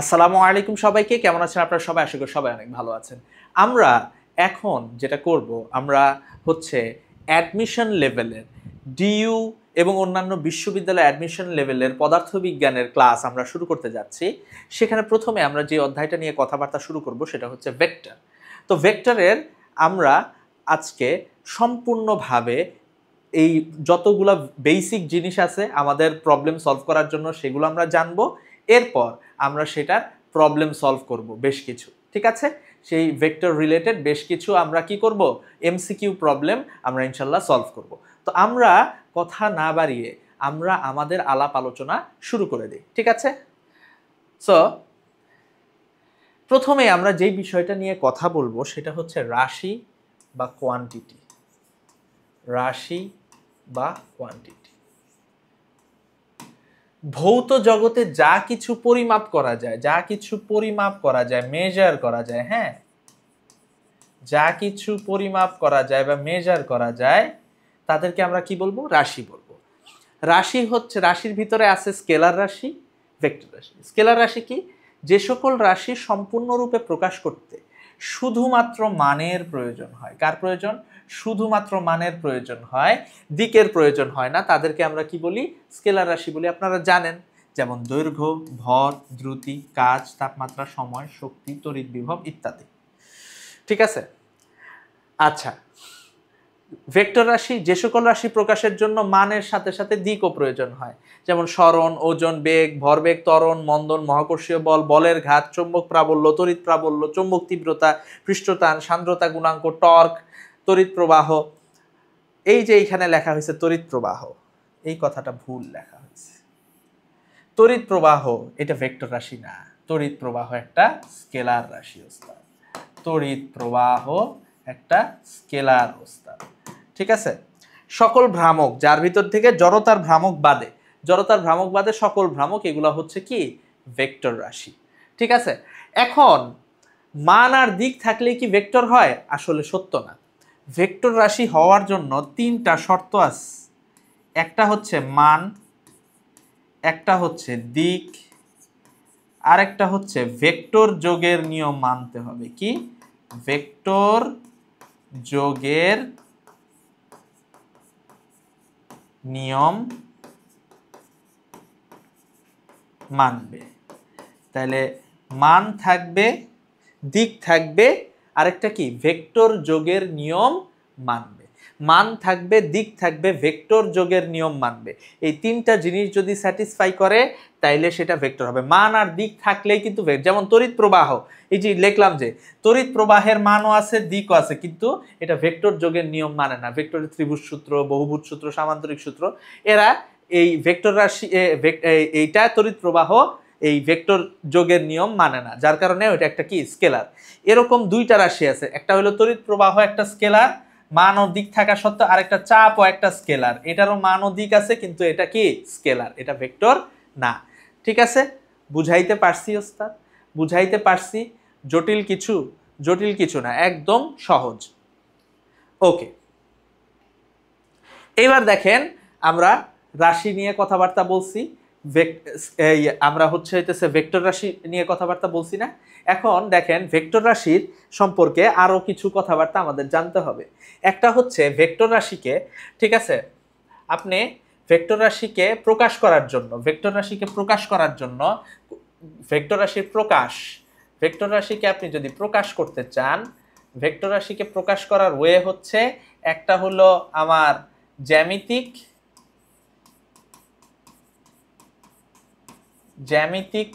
আসসালামু আলাইকুম সবাইকে, কেমন আছেন আপনারা সবাই? আশা করি সবাই অনেক ভালো আছেন। আমরা এখন যেটা করব, আমরা হচ্ছে অ্যাডমিশন লেভেলের ডিইউ এবং অন্যান্য বিশ্ববিদ্যালয় অ্যাডমিশন লেভেলের পদার্থবিজ্ঞানের ক্লাস আমরা শুরু করতে যাচ্ছি। সেখানে প্রথমে আমরা যে অধ্যায়টা নিয়ে কথাবার্তা শুরু করব সেটা হচ্ছে ভেক্টর। তো ভেক্টরের আমরা আজকে সম্পূর্ণভাবে এই যতগুলা বেসিক জিনিস আছে আমাদের প্রবলেম সলভ করার জন্য সেগুলো আমরা জানবো। এরপর আমরা সেটার প্রবলেম সলভ করব বেশ কিছু, ঠিক আছে? সেই ভেক্টর রিলেটেড বেশ কিছু আমরা কি করব, এমসিকিউ প্রবলেম আমরা ইনশাল্লাহ সলভ করব। তো আমরা কথা না বাড়িয়ে আমরা আমাদের আলাপ আলোচনা শুরু করে দিই, ঠিক আছে? সো প্রথমে আমরা যেই বিষয়টা নিয়ে কথা বলবো সেটা হচ্ছে রাশি বা কোয়ান্টিটি। রাশি বা কোয়ান্টিটি, ভৌত জগতে যা কিছু পরিমাপ করা যায়, যা কিছু পরিমাপ করা যায়, মেজার করা যায়, হ্যাঁ, যা কিছু পরিমাপ করা যায় বা মেজার করা যায় তাদেরকে আমরা কি বলবো? রাশি বলবো। রাশি হচ্ছে, রাশির ভিতরে আছে স্কেলার রাশি, ভেক্টর রাশি। স্কেলার রাশি কি? যে সকল রাশি সম্পূর্ণরূপে প্রকাশ করতে শুধুমাত্র মানের প্রয়োজন হয়। কার প্রয়োজন? শুধুমাত্র মানের প্রয়োজন হয়, দিকের প্রয়োজন হয় না, তাদেরকে আমরা কি বলি? স্কেলার রাশি বলি। আপনারা জানেন, যেমন দৈর্ঘ্য, ভর, দ্রুতি, কাজ, তাপমাত্রা, সময়, শক্তি, তড়িৎ বিভব ইত্যাদি, ঠিক আছে? আচ্ছা, ভেক্টর রাশি, যে সকল রাশি প্রকাশের জন্য মানের সাথে সাথে দিকও প্রয়োজন হয়, যেমন সরণ, ওজন, বেগ, ভরবেগ, ত্বরণ, মন্দন, মহাকর্ষীয় বল, বলের ঘাত, চৌম্বক প্রাবল্য, তড়িৎ প্রাবল্য, চৌম্বক তীব্রতা, পৃষ্ঠটান, সান্দ্রতা গুণাঙ্ক, টর্ক, তড়িৎ প্রবাহ। এই যে এইখানে লেখা হয়েছে তড়িৎ প্রবাহ, এই কথাটা ভুল লেখা হয়েছে। তড়িৎ প্রবাহ এটা ভেক্টর রাশি না, তড়িৎ প্রবাহ একটা স্কেলার রাশি ওস্তাদ। তড়িৎ প্রবাহ একটা স্কেলার ওস্তাদ, ঠিক আছে? সকল ভ্রামক, যার ভিতর থেকে জড়তার ভ্রামক বাদে, জড়তার ভ্রামক বাদে সকল ভ্রামক, এগুলো হচ্ছে কি? ভেক্টর রাশি, ঠিক আছে? এখন মান আর দিক থাকলে কি ভেক্টর হয়? আসলে সত্য না। ভেক্টর রাশি হওয়ার জন্য তিনটা শর্ত আছে। একটা হচ্ছে মান, একটা হচ্ছে দিক, আর একটা হচ্ছে ভেক্টর যোগের নিয়ম মানতে হবে। কি? ভেক্টর যোগের নিয়ম মানবে। তাহলে মান থাকবে, দিক থাকবে, আরেকটা কি? ভেক্টর যোগের নিয়ম মানবে। মান থাকবে, দিক থাকবে, ভেক্টর যোগের নিয়ম মানবে। এই তিনটা জিনিস যদি স্যাটিসফাই করে তাইলে সেটা ভেক্টর হবে। মান আর দিক থাকলেই কিন্তু যেমন তড়িৎ প্রবাহ, এই যে লিখলাম যে তড়িৎ প্রবাহের মানও আছে, দিকও আছে, কিন্তু এটা ভেক্টর যোগের নিয়ম মানে না। ভেক্টরের ত্রিভুজ সূত্র, বহুভুজ সূত্র, সামান্তরিক সূত্র, এরা এই ভেক্টর রাশি, এইটা তড়িৎ প্রবাহ এই ভেক্টর যোগের নিয়ম মানে না, যার কারণে ওইটা একটা কি? স্কেলার। এরকম দুইটা রাশি আছে, একটা হলো তড়িৎ প্রবাহ, একটা স্কেলার, মান ও দিক থাকা সত্ত্বেও, আরেকটা চাপ ও একটা স্কেলার, এটারও মান ও দিক আছে কিন্তু এটা কি? স্কেলার, এটা ভেক্টর না, ঠিক আছে? বুঝাইতে পারছি ওস্তাদ? বুঝাইতে পারছি? জটিল কিছু? জটিল কিছু না, একদম সহজ। ওকে, এবার দেখেন, আমরা রাশি নিয়ে কথাবার্তা বলছি, আমরা হইতেছে ভেক্টর রাশি নিয়ে কথাবার্তা বলছি না? এখন দেখেন, ভেক্টর রাশির সম্পর্কে আরো কিছু কথাবার্তা আমাদের জানতে হবে। একটা হচ্ছে ভেক্টর রাশিকে, ঠিক আছে, আপনি ভেক্টর রাশিকে প্রকাশ করার জন্য, ভেক্টর রাশিকে প্রকাশ করার জন্য, ভেক্টর রাশির প্রকাশ, ভেক্টর রাশিকে আপনি যদি প্রকাশ করতে চান, ভেক্টর রাশিকে প্রকাশ করার ওয়ে হচ্ছে, একটা হলো আমার জ্যামিতিক, জ্যামিতিক,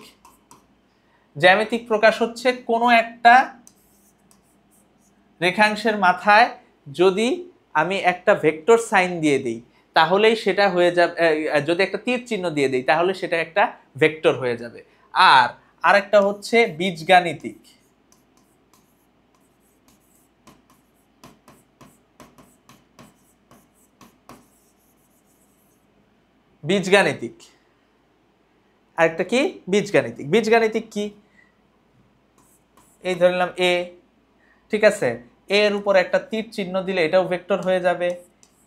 জ্যামিতিক প্রকাশ হচ্ছে কোনো একটা রেখাংশের মাথায় যদি আমি একটা ভেক্টর সাইন দিয়ে দিই তাহলেই সেটা হয়ে যাবে, যদি একটা তীর চিহ্ন দিয়ে দিই তাহলে সেটা একটা ভেক্টর হয়ে যাবে। আর আরেকটা হচ্ছে বীজগাণিতিক, বীজগাণিতিক, আরেকটা কি? বীজগাণিতিক। বীজগাণিতিক কি? এই ধরলাম এ, ঠিক আছে, এর উপর একটা তীর চিহ্ন দিলে এটাও ভেক্টর হয়ে যাবে,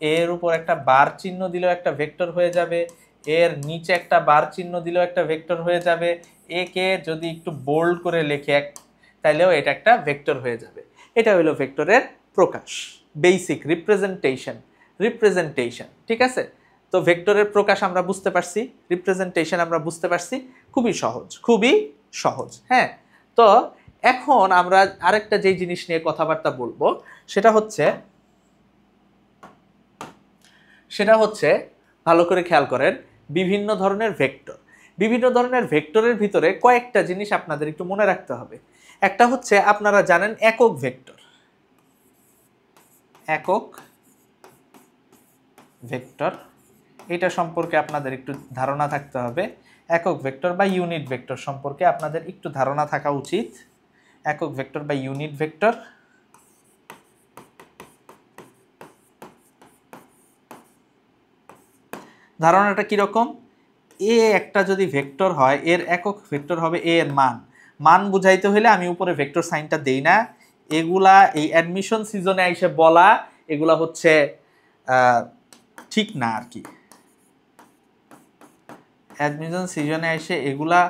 এর উপর একটা বার চিহ্ন দিলেও একটা ভেক্টর হয়ে যাবে, এর নিচে একটা বার চিহ্ন দিলেও একটা ভেক্টর হয়ে যাবে, এ কে যদি একটু বোল্ড করে লিখে তাইলেও এটা একটা ভেক্টর হয়ে যাবে। এটা হলো ভেক্টরের প্রকাশ, বেসিক রিপ্রেজেন্টেশন। ঠিক আছে, তো ভেক্টরের প্রকাশ আমরা বুঝতে পারছি, রিপ্রেজেন্টেশন আমরা বুঝতে পারছি, খুবই সহজ। হ্যাঁ, তো এখন আমরা আরেকটা যে জিনিস নিয়ে কথাবার্তা বলবো সেটা হচ্ছে ভালো করে খেয়াল করেন, বিভিন্ন ধরনের ভেক্টরের ভিতরে কয়েকটা জিনিস আপনাদের একটু মনে রাখতে হবে। একটা হচ্ছে আপনারা জানেন একক ভেক্টর, এটা সম্পর্কে আপনাদের একটু ধারণা থাকতে হবে। একক ভেক্টর বা ইউনিট ভেক্টর সম্পর্কে আপনাদের একটু ধারণা থাকা উচিত। একক ভেক্টর বা ইউনিট ভেক্টর, ধারণাটা কিরকম? এ একটা যদি ভেক্টর হয়, এর একক ভেক্টর হবে এ এর মান বুঝাইতে হলে আমি উপরে ভেক্টর সাইনটা দেই না। এগুলা এই অ্যাডমিশন সিজনে এসে বলা, এগুলা হচ্ছে ঠিক না আর কি। অ্যাডমিশন সিজনে এসে এগুলা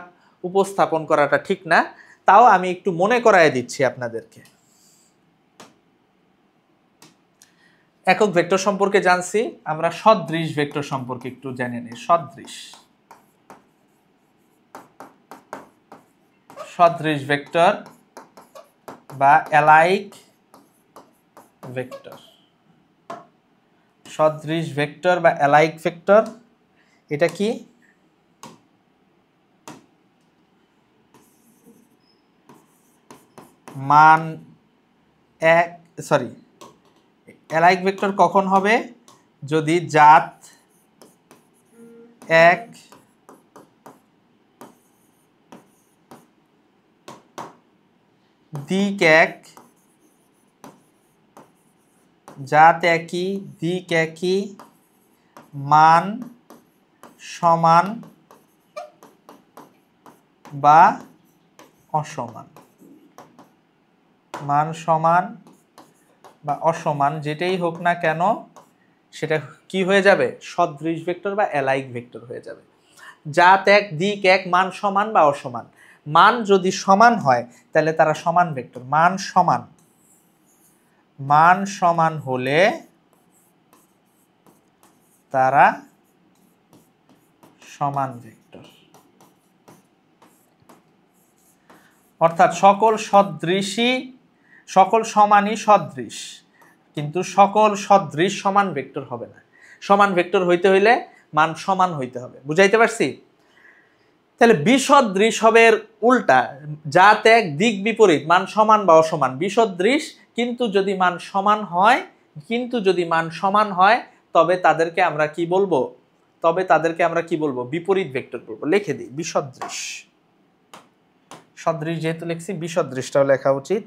উপস্থাপন করাটা ঠিক না, তাও আমি একটু মনে করায় দিচ্ছি আপনাদেরকে। একক ভেক্টর সম্পর্কে জানছি, আমরা সদৃশ ভেক্টর সম্পর্কে একটু জেনে নিই। সদৃশ ভেক্টর বা অ্যালাইক ভেক্টর, সদৃশ ভেক্টর বা অ্যালাইক ভেক্টর এটা কি? মান অ্যালাইক ভেক্টর কখন হবে? যদি জাত এক, দিক এক, জাত একই, দিক একই, মান সমান বা অসমান। মান সমান বা অসমান যেটাই হোক না কেন সেটা কি হয়ে যাবে? সদৃশ ভেক্টর বা অ্যালাইক ভেক্টর হয়ে যাবে। জাত এক, দিক এক, মান সমান বা অসমান। মান যদি সমান হয় তাহলে তারা সমান ভেক্টর। মান সমান হলে তারা সমান ভেক্টর। অর্থাৎ সকল সমানই সদৃশ, কিন্তু সকল সদৃশ সমান ভেক্টর হবে না। সমান ভেক্টর হইতে হইলে মান সমান হইতে হবে। বুঝাইতে পারছি? তাহলে বিসদৃশ হবে এর উল্টা, জাত এক, দিক বিপরীত, মান সমান বা অসমান। বিসদৃশ কিন্তু যদি মান সমান হয় তবে তাদেরকে আমরা কি বলবো? বিপরীত ভেক্টর বলবো। লিখে দিই বিসদৃশ। সদৃশ যেহেতু লিখছি, বিসদৃশটাও লেখা উচিত।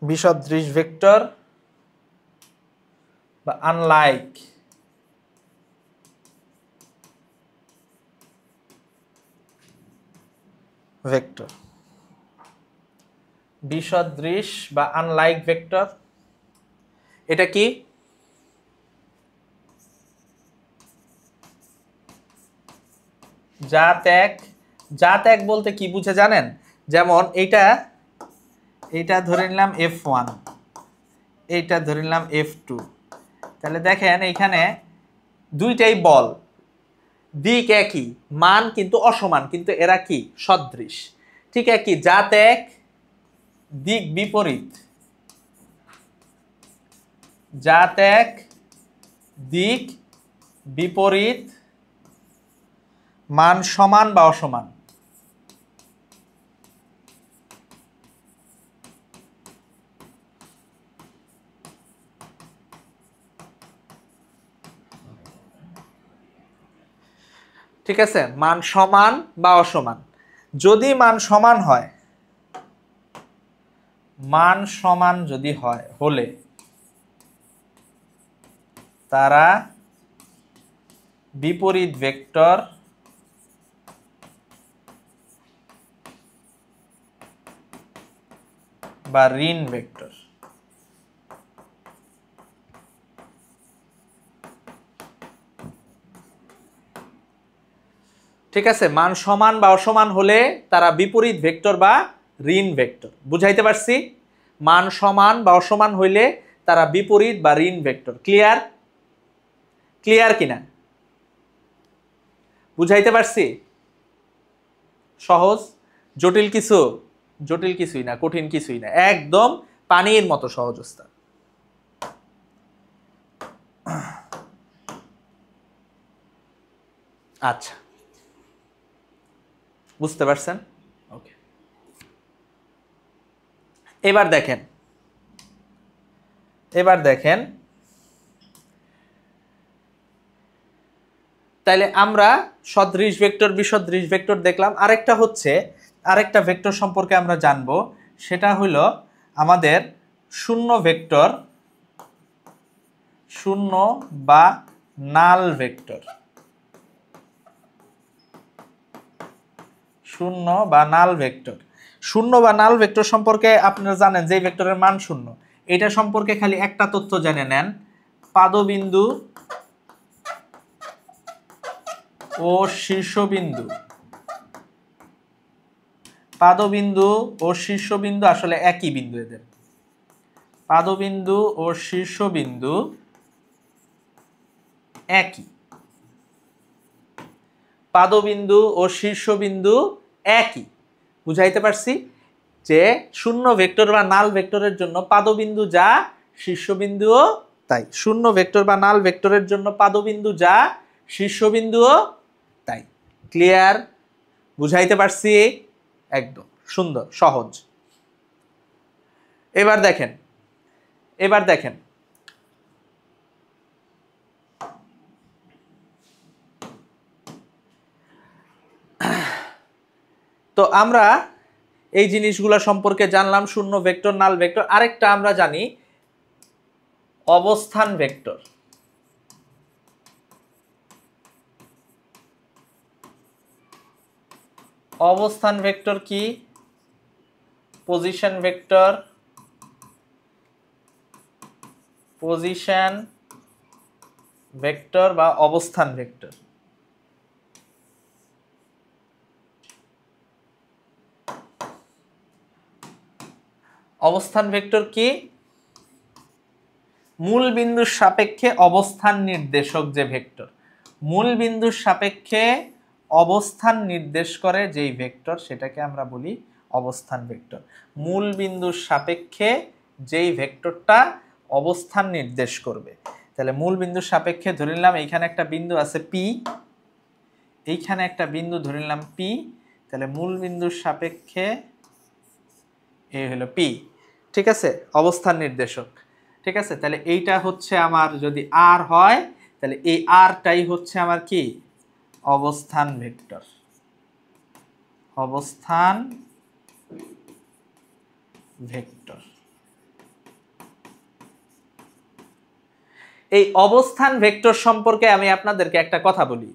বিসদৃশ ভেক্টর বা আনলাইক ভেক্টর, বিসদৃশ বা আনলাইক ভেক্টর এটা কি? জাত এক বলতে কি বুঝে জানেন? যেমন এইটা ধরে নিলাম F1, এইটা ধরে নিলাম F2। তাহলে দেখেন এইখানে দুইটাই বল, দিক একই, মান কিন্তু অসমান, কিন্তু এরা কি? সদৃশ। ঠিক একই, জাত এক, দিক বিপরীত। জাত এক, দিক বিপরীত, মান সমান বা অসমান। ঠিক আছে, মান সমান বা অসমান। যদি মান সমান হয়, হলে তারা বিপরীত ভেক্টর বা ঋণ ভেক্টর। ঠিক আছে, মান সমান বা অসমান হলে তারা বিপরীত ভেক্টর বা ঋণ ভেক্টর। বুঝাইতে পারছি? মান সমান বা অসমান হইলে তারা বিপরীত বা ঋণ ভেক্টর। ক্লিয়ার? ক্লিয়ার কিনা? বুঝাইতে পারছি? সহজ? জটিল কিছু? জটিল কিছুই না, কঠিন কিছুই না, একদম পানির মতো সহজ অবস্থা। আচ্ছা, বুঝতে পারছেন? ওকে, এবার দেখেন, তাইলে আমরা সদৃশ ভেক্টর বিসদৃশ ভেক্টর দেখলাম। আরেকটা হচ্ছে, আরেকটা ভেক্টর সম্পর্কে আমরা জানবো, সেটা হলো আমাদের শূন্য ভেক্টর, শূন্য বা নাল ভেক্টর। শূন্য বা নাল ভেক্টর। শূন্য বা নাল ভেক্টর সম্পর্কে আপনারা জানেন যে ভেক্টরের মান শূন্য, এটা সম্পর্কে খালি একটা তথ্য জেনে নেন, পাদবিন্দু ও শীর্ষবিন্দু। পাদবিন্দু ও শীর্ষবিন্দু আসলে একই বিন্দু, এদের পাদবিন্দু ও শীর্ষবিন্দু একই। পাদবিন্দু ও শীর্ষবিন্দু একই। বুঝাইতে পারছি যে শূন্য ভেক্টর বা নাল ভেক্টরের জন্য পাদবিন্দু যা, শীর্ষবিন্দুও তাই। শূন্য ভেক্টর বা নাল ভেক্টরের জন্য পাদবিন্দু যা, শীর্ষবিন্দুও তাই। ক্লিয়ার? বুঝাইতে পারছি? একদম সুন্দর, সহজ। এবার দেখেন, তো আমরা এই জিনিসগুলো সম্পর্কে জানলাম, শূন্য ভেক্টর, নাল ভেক্টর। আরেকটা আমরা জানি অবস্থান ভেক্টর। অবস্থান ভেক্টর কি? পজিশন ভেক্টর, পজিশন ভেক্টর বা অবস্থান ভেক্টর। অবস্থান ভেক্টর কি? মূল বিন্দুর সাপেক্ষে অবস্থান নির্দেশক যে ভেক্টর, মূল বিন্দুর সাপেক্ষে অবস্থান নির্দেশ করে যেই ভেক্টর, সেটাকে আমরা বলি অবস্থান ভেক্টর। মূল বিন্দুর সাপেক্ষে যেই ভেক্টরটা অবস্থান নির্দেশ করবে। তাহলে মূল বিন্দুর সাপেক্ষে ধরে নিলাম এইখানে একটা বিন্দু আছে পি, এইখানে একটা বিন্দু ধরে নিলাম পি, তাহলে মূল বিন্দুর সাপেক্ষে এই হলো পি। ঠিক আছে, অবস্থান নির্দেশক। ঠিক আছে, তাহলে এইটা হচ্ছে আমার যদি আর হয়, তাহলে এই আরটাই হচ্ছে আমার কি? অবস্থান ভেক্টর। অবস্থান ভেক্টর। এই অবস্থান ভেক্টর সম্পর্কে আমি আপনাদেরকে একটা কথা বলি।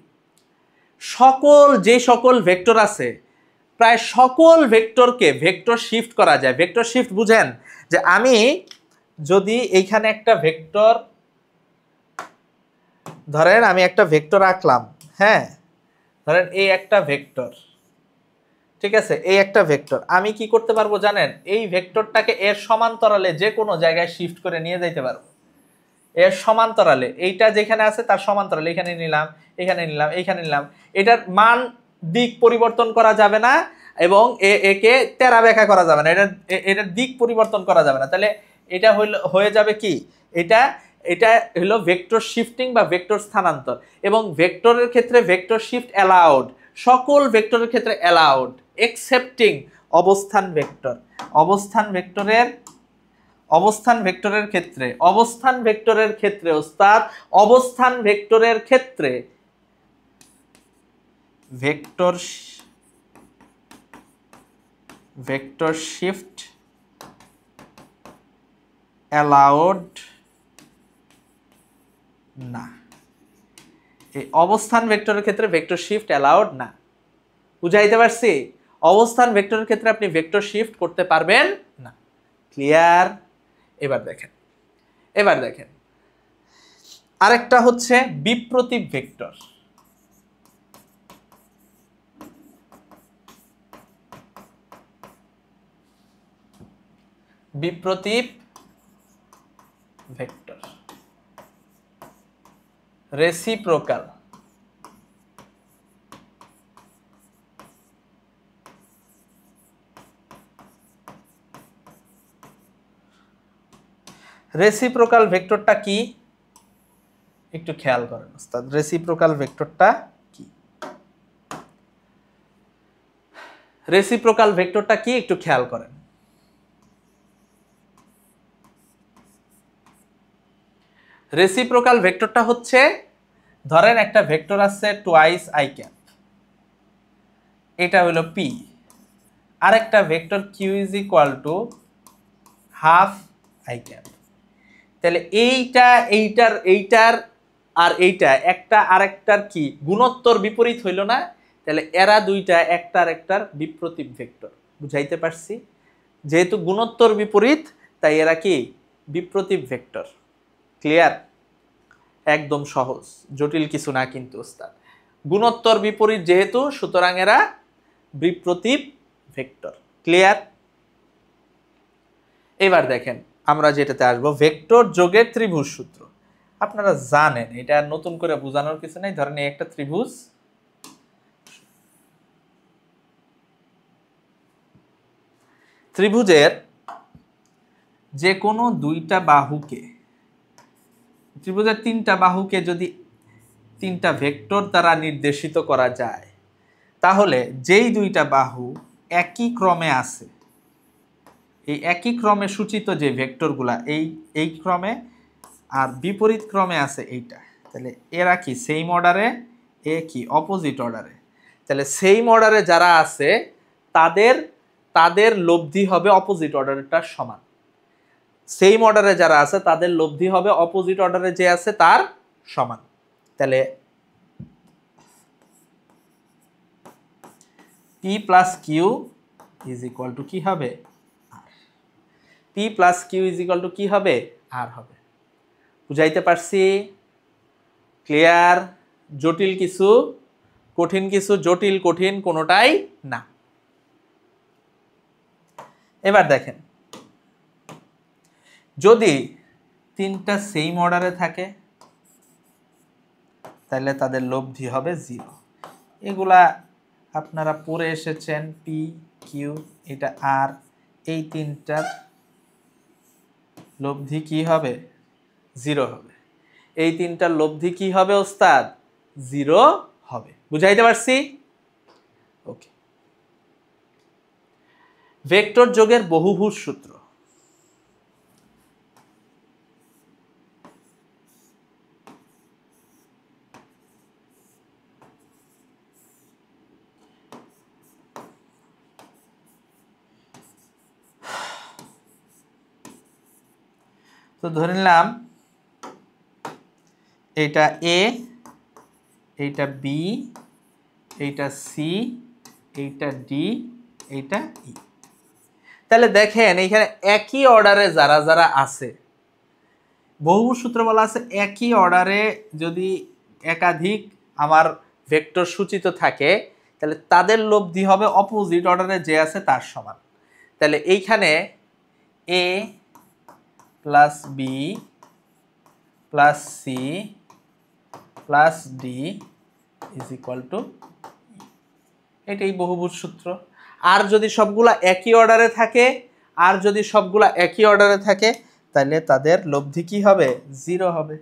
যে সকল ভেক্টর আছে, প্রায় সকল ভেক্টরকে ভেক্টর শিফট করা যায়। ভেক্টর শিফট বুঝেন যে আমি যদি এইখানে একটা ভেক্টর, ধরেন আমি একটা ভেক্টর আঁকলাম, হ্যাঁ, ধরেন এই একটা ভেক্টর, ঠিক আছে, এই একটা ভেক্টর, আমি কি করতে পারবো জানেন? এই ভেক্টরটাকে এর সমান্তরালে যে কোনো জায়গায় শিফট করে নিয়ে যাইতে পারবো। এর সমান্তরালে, এইটা যেখানে আছে তার সমান্তরালে এখানে নিলাম, এখানে নিলাম, এখানে নিলাম। এটার মান দিক পরিবর্তন করা যাবে না এবং একে তেরা ব্যাখ্যা করা যাবে না, এটার দিক পরিবর্তন করা যাবে না। তাহলে এটা হয়ে যাবে কি? এটা হলো ভেক্টর শিফটিং বা ভেক্টর স্থানান্তর। এবং ভেক্টরের ক্ষেত্রে ভেক্টর শিফট অ্যালাউড, সকল ভেক্টরের ক্ষেত্রে অ্যালাউড এক্সেপ্টিং অবস্থান ভেক্টর। অবস্থান ভেক্টরের ক্ষেত্রে, অবস্থান ভেক্টরের ক্ষেত্রে ওস্তাদ, অবস্থান ভেক্টরের ক্ষেত্রে ভেক্টর শিফট অ্যালাউড না। এই অবস্থান ভেক্টরের ক্ষেত্রে ভেক্টর শিফট অ্যালাউড না। বুঝাইতে পারছি? অবস্থান ভেক্টরের ক্ষেত্রে আপনি ভেক্টর শিফট করতে পারবেন না। ক্লিয়ার? এবার দেখেন আরেকটা হচ্ছে বিপ্রতীপ ভেক্টর। বিপ্রতীপ ভেক্টর রেসিপ্রোকাল। রেসিপ্রোকাল ভেক্টরটা কি একটু খেয়াল করেন ওস্তাদ। রেসিপ্রোকাল ভেক্টরটা কি? রেসিপ্রোকাল ভেক্টরটা কি একটু খেয়াল করেন। রেসিপ্রোকাল ভেক্টরটা হচ্ছে, ধরেন একটা ভেক্টর আছে টোয়াইস আই ক্যাপ, এটা হলো পি, আরেকটা vector Q is equal to half I cap. তাহলে এইটার আর এইটা একটা আরেকটার কি গুণোত্তর বিপরীত হইল না? তাহলে এরা দুইটা একটা আরেকটার বিপ্রতীপ ভেক্টর। বুঝাইতে পারছি? যেহেতু গুণোত্তর বিপরীত তাই এরা কি বিপ্রতীপ ভেক্টর। ক্লিয়ার? একদম সহজ, জটিল কিছু না কিন্তু ওস্তাদ। গুণোত্তর বিপরীত যেহেতু, সুতরাং এরা বিপ্রতীপ ভেক্টর। ক্লিয়ার? এবার দেখেন আমরা যেটাতে আসবো, ভেক্টর যোগের ত্রিভুজ সূত্র। আপনারা জানেন, এটা নতুন করে বোঝানোর কিছু নেই। ধরেন এই একটা ত্রিভুজ, ত্রিভুজের যে কোনো দুইটা বাহুকে, ত্রিভুজের তিনটা বাহুকে যদি তিনটা ভেক্টর দ্বারা নির্দেশিত করা যায়, তাহলে যেই দুইটা বাহু একই ক্রমে আছে, এই একই ক্রমে সূচিত যে ভেক্টরগুলা এই ক্রমে আর বিপরীত ক্রমে আছে এইটা, তাহলে এরা কি সেম অর্ডারে, এ কি অপোজিট অর্ডারে। তাহলে সেম অর্ডারে যারা আছে তাদের লব্ধি হবে অপোজিট অর্ডারেরটার সমান। সেম অর্ডারে যারা আছে তাদের লব্ধি হবে অপোজিট অর্ডারে যে আছে তার সমান। তাহলে P plus Q is equal to কি হবে? R. P plus Q is equal to কি হবে? আর হবে। বুঝাইতে পারছি? ক্লিয়ার? জটিল কিছু, কঠিন কিছু? জটিল কঠিন কোনোটাই না। এবার দেখেন, যদি তিনটা সেম অর্ডারে থাকে তাহলে তাদের লব্ধি হবে 0। এগুলা আপনারা পড়ে এসেছেন, পি কিউ এটা আর, এই তিনটার লব্ধি কি হবে? 0 হবে। এই তিনটার লব্ধি কি হবে ওস্তাদ? 0 হবে। বুঝাইতে পারছি? ওকে। ভেক্টর যোগের বহুভুজ সূত্র। তো ধরে নিলাম এইটা এ, এইটা বি, এইটা সি, এইটা ডি, এইটা ই। তাহলে দেখেন এইখানে একই অর্ডারে যারা যারা আছে, বহুভুজ সূত্র বলা আছে একই অর্ডারে যদি একাধিক আমার ভেক্টর সূচিত থাকে তাহলে তাদের লব্ধি হবে অপোজিট অর্ডারে যে আছে তার সমান। তাহলে এইখানে A plus B plus C plus D is equal to, এটাই বহুভুজ সূত্র। আর যদি সবগুলা একই অর্ডারে থাকে, তাহলে তাদের লব্ধি কি হবে? 0 হবে।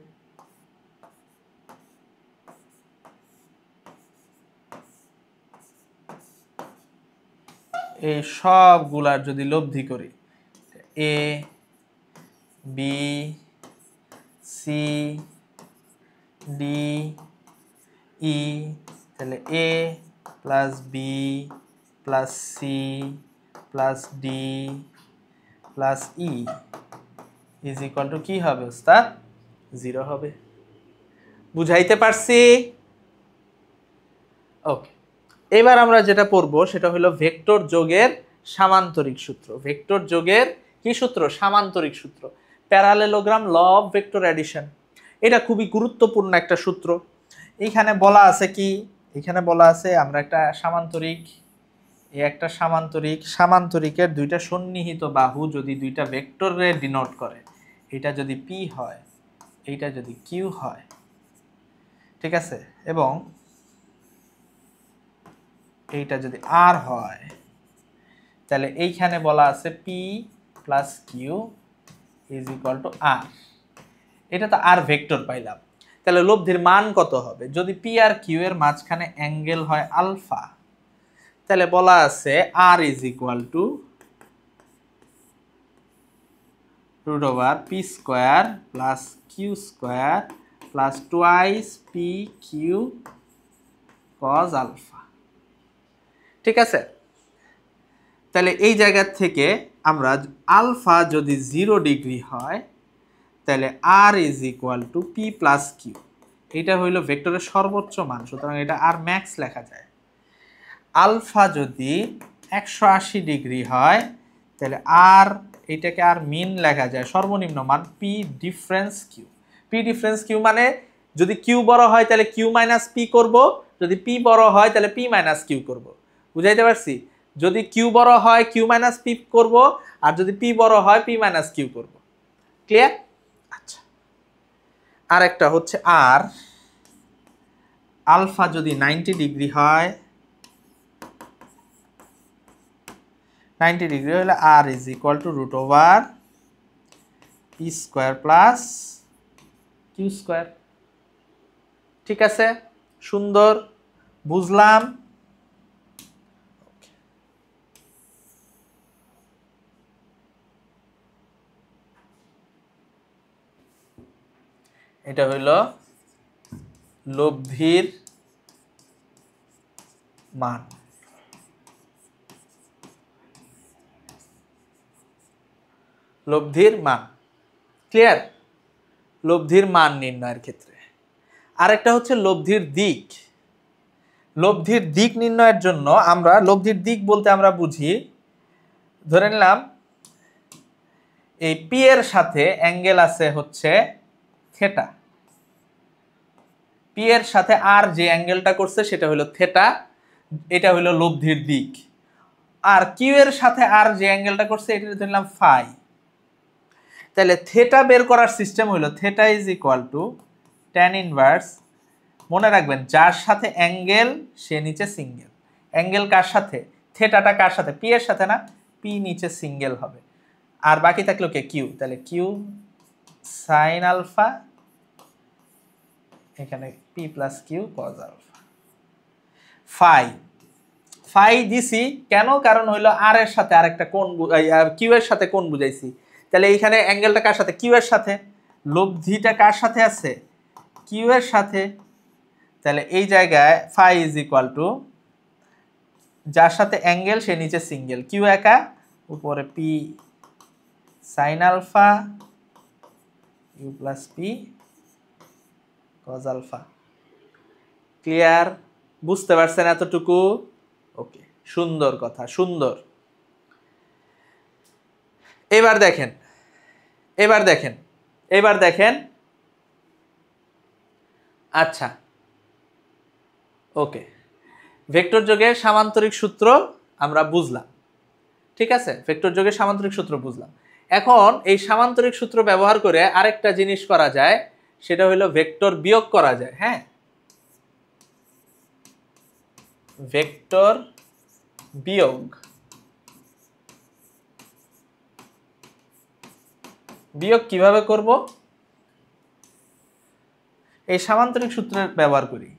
এই সবগুলার যদি লব্ধি করি, A B C D E, তাহলে A plus B plus C plus D plus E is equal to কি হবে ওস্তাদ? 0 হবে। বুঝাইতে পারছি? ওকে। এবার আমরা যেটা পড়বো সেটা হলো ভেক্টর যোগের সামান্তরিক সূত্র। ভেক্টর যোগের কি সূত্র? সামান্তরিক সূত্র, parallelogram law of vector addition. এটা খুবই গুরুত্বপূর্ণ একটা সূত্র। এইখানে বলা আছে কি, এখানে বলা আছে আমরা একটা সামান্তরিক, এই একটা সামান্তরিক, সামান্তরিকের দুইটা সন্নিহিত বাহু যদি দুইটা ভেক্টরে ডিনোট করে, এটা যদি পি হয়, এইটা যদি কিউ হয়, ঠিক আছে, এবং এইটা যদি আর হয়, তাহলে এইখানে বলা আছে P plus Q is equal to R. এটা তো আর ভেক্টর পাইলাম, তাহলে লব্ধির মান কত হবে? যদি পি আর কিউ এর মাঝখানে অ্যাঙ্গেল হয় আলফা, তাহলে বলা আছে R is equal to root over P square plus Q square plus twice P Q cos alpha. ঠিক আছে, তাহলে এই জায়গা থেকে আমরা আলফা যদি 0 ডিগ্রি হয়, তাহলে R is equal to P plus Q. এটা হইল ভেক্টরের সর্বোচ্চ মান, সুতরাং এটা আর ম্যাক্স লেখা যায়। আলফা যদি 180 ডিগ্রি হয়, তাহলে আর এটাকে আর মিন লেখা যায়, সর্বনিম্ন মান P difference Q. P difference Q মানে যদি কিউ বড় হয় তাহলে কিউ মাইনাস পি করবো, যদি পি বড় হয় তাহলে পি মাইনাস কিউ করবো। বুঝাইতে পারছি? যদি কিউ বড় হয় কিউ মাইনাস পি করবো, আর যদি পি বড় হয় পি মাইনাস কিউ করবো। ক্লিয়ার? আচ্ছা, আর একটা হচ্ছে আর আলফা যদি 90 ডিগ্রি হয়, 90 ডিগ্রি হলে R is equal to root over P square plus Q square. ঠিক আছে, সুন্দর, বুঝলাম। এটা হইল লব্ধির মান। লব্ধির মান ক্লিয়ার? লব্ধির মান নির্ণয়ের ক্ষেত্রে আরেকটা হচ্ছে লব্ধির দিক। লব্ধির দিক নির্ণয়ের জন্য আমরা লব্ধির দিক বলতে আমরা বুঝি, ধরে নিলাম এই পি এর সাথে অ্যাঙ্গেল আছে হচ্ছে থেটা, পি এর সাথে আর যে অ্যাঙ্গেলটা করছে সেটা হলো থেটা, এটা হলো লব্ধির দিক। আর কিউ এর সাথে আর যে অ্যাঙ্গেলটা করছে এটা ধরলাম ফাই। তাহলে থেটা বের করার সিস্টেম হলো theta is equal to tan inverse, মনে রাখবেন যার সাথে অ্যাঙ্গেল সে নিচে সিঙ্গেল। অ্যাঙ্গেল কার সাথে? থেটাটা কার সাথে? পি এর সাথে না, পি নিচে সিঙ্গেল হবে, আর বাকি থাকলো কে? কিউ। তাহলে কিউ সাইন আলফা, এখানে P plus Q cos alpha. Phi, phi দিছি কেন? কারণ হইলো আর এর সাথে আরেকটা কোণ, কিউ এর সাথে কোণ বুঝাইছি। তাহলে এইখানে অ্যাঙ্গেলটা কার সাথে? কিউ এর সাথে। লব্ধিটা কার সাথে আছে? কিউ এর সাথে। তাহলে এই জায়গায় ফাই ইজ ইকুয়াল টু যার সাথে অ্যাঙ্গেল সে নিচে সিঙ্গেল, কিউ একা, উপরে P sine alpha U plus P cos alpha. Clear? বুঝতে পারছেন এতটুকু? ওকে, সুন্দর কথা, সুন্দর। এবার দেখেন, এবার দেখেন, এবার দেখেন। আচ্ছা, ওকে, ভেক্টর যোগের সামান্তরিক সূত্র আমরা বুঝলাম। ঠিক আছে, ভেক্টর যোগের সামান্তরিক সূত্র বুঝলাম। এখন এই সামান্তরিক সূত্র ব্যবহার করে আরেকটা জিনিস করা যায়, সেটা হলো ভেক্টর বিয়োগ করা যায়। হ্যাঁ, ভেক্টর বিয়োগ। বিয়োগ কিভাবে করব? এই সামান্তরিক সূত্রের ব্যবহার করি।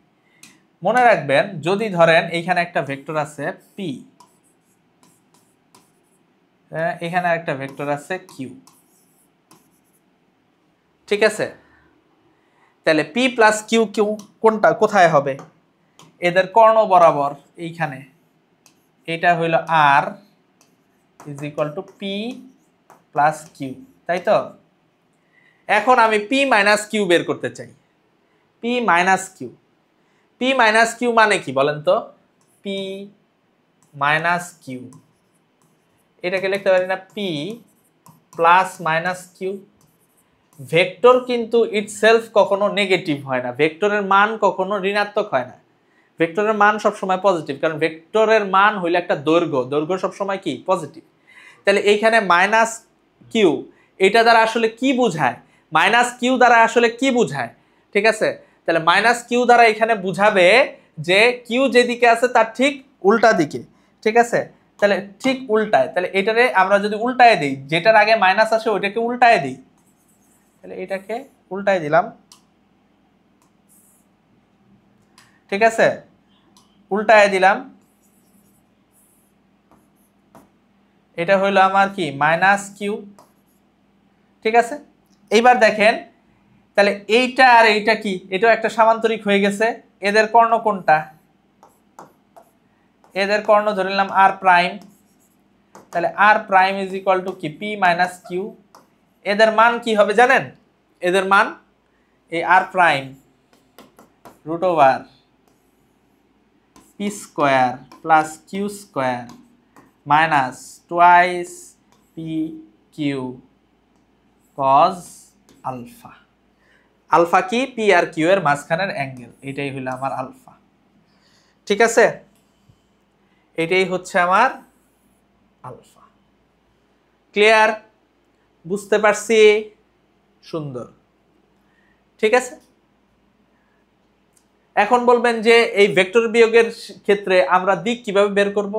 মনে রাখবেন, যদি ধরেন এইখানে একটা ভেক্টর আছে পি, এখানে একটা ভেক্টর আছে কিউ, ঠিক আছে, তাহলে পি প্লাস কিউ কিউ কোনটা কোথায় হবে? এদের কর্ণ বরাবর এইখানে, এটা হইল R is equal to P plus Q, তাই তো? এখন আমি পি মাইনাস কিউ বের করতে চাই। P minus Q, P minus Q মানে কি বলেন তো? পি মাইনাস কিউ, এটাকে লিখতে পারি না P plus minus Q. Vector কিন্তু ইটসেলফ কখনো নেগেটিভ হয় না, ভেক্টরের মান কখনো ঋণাত্মক হয় না, ভেক্টরের মান সবসময় পজিটিভ, কারণ ভেক্টরের মান হইলে একটা দৈর্ঘ্য, দৈর্ঘ্য সবসময় কি পজিটিভ। তাহলে এইখানে মাইনাস কিউ এটা দ্বারা আসলে কি বোঝায়, মাইনাস কিউ দ্বারা আসলে কি বোঝায়, ঠিক আছে। তাহলে মাইনাস কিউ দ্বারা এখানে বুঝাবে যে কিউ যেদিকে আছে তার ঠিক উল্টা দিকে, ঠিক আছে। তাহলে ঠিক উল্টায়, তাহলে এটারে আমরা যদি উল্টায় দিই, যেটার আগে মাইনাস আসে ওইটাকে উল্টায় দিই, তাহলে এটাকে উল্টায় দিলাম, ঠিক আছে, উল্টায় দিলাম। এটা হইলো আমার কি মাইনাস কিউ, ঠিক আছে। এইবার দেখেন তাহলে এইটা আর এইটা কি, এটাও একটা সামান্তরিক হয়ে গেছে। এদের কর্ণ কোনটা, এদের কর্ণ ধরে নিলাম আর প্রাইম, তাহলে R prime is equal to কি পি মাইনাস কিউ। এদের মান কি হবে জানেন, এদের মান এই R prime root over P square plus Q square minus twice P Q cos alpha. Alpha কি পি আর কিউ এর মাঝখানের অ্যাঙ্গেল, এটাই হলো আমার আলফা, ঠিক আছে। এটাই হচ্ছে আমার আলফা। ক্লিয়ার, বুঝতে পারছি, সুন্দর, ঠিক আছে। এখন বলবেন যে এই ভেক্টর বিয়োগের ক্ষেত্রে আমরা দিক কিভাবে বের করব।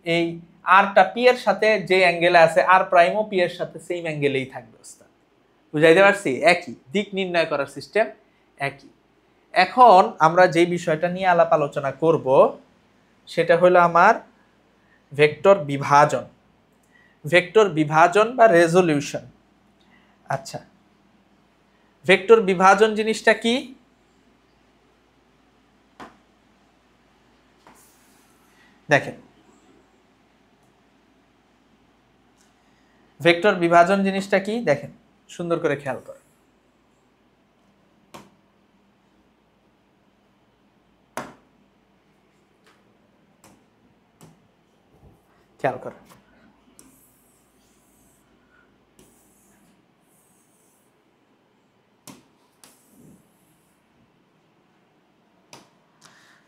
এই আরটা পি এর সাথে যে অ্যাঙ্গেলে আছে আর প্রাইমও পি এর সাথে সেম অ্যাঙ্গেলেই থাকবে, বুঝাইতে পারছি। একই দিক নির্ণয় করার সিস্টেম একই। এখন আমরা যে বিষয়টা নিয়ে আলাপ আলোচনা করব সেটা হলো আমার ভেক্টর বিভাজন, ভেক্টর বিভাজন বা রেজোলিউশন। আচ্ছা, ভেক্টর বিভাজন জিনিসটা কি, দেখেন ভেক্টর বিভাজন জিনিসটা কি দেখেন, সুন্দর করে খেয়াল করেন। খেয়াল করেন,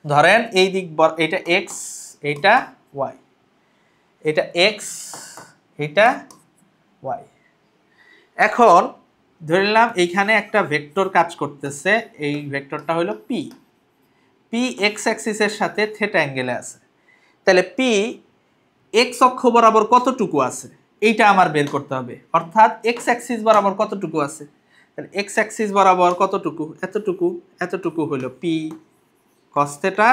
ধরেন এই দিক এটা এক্স, এটা ওয়াই, এটা এক্স, এটা ওয়াই। এখন ধরে নিলাম এইখানে একটা ভেক্টর কাজ করতেছে, এই ভেক্টরটা হলো পি, পি এক্স অ্যাক্সিসের সাথে থিটা অ্যাঙ্গেলে আছে। তাহলে পি এক্স অক্ষ বরাবর কতটুকু আছে এইটা আমার বের করতে হবে, অর্থাৎ এক্স অ্যাক্সিস বরাবর কতটুকু আছে। তাহলে এক্স অ্যাক্সিস বরাবর কতটুকু, এতটুকু, এতটুকু হলো পি কস থিটা,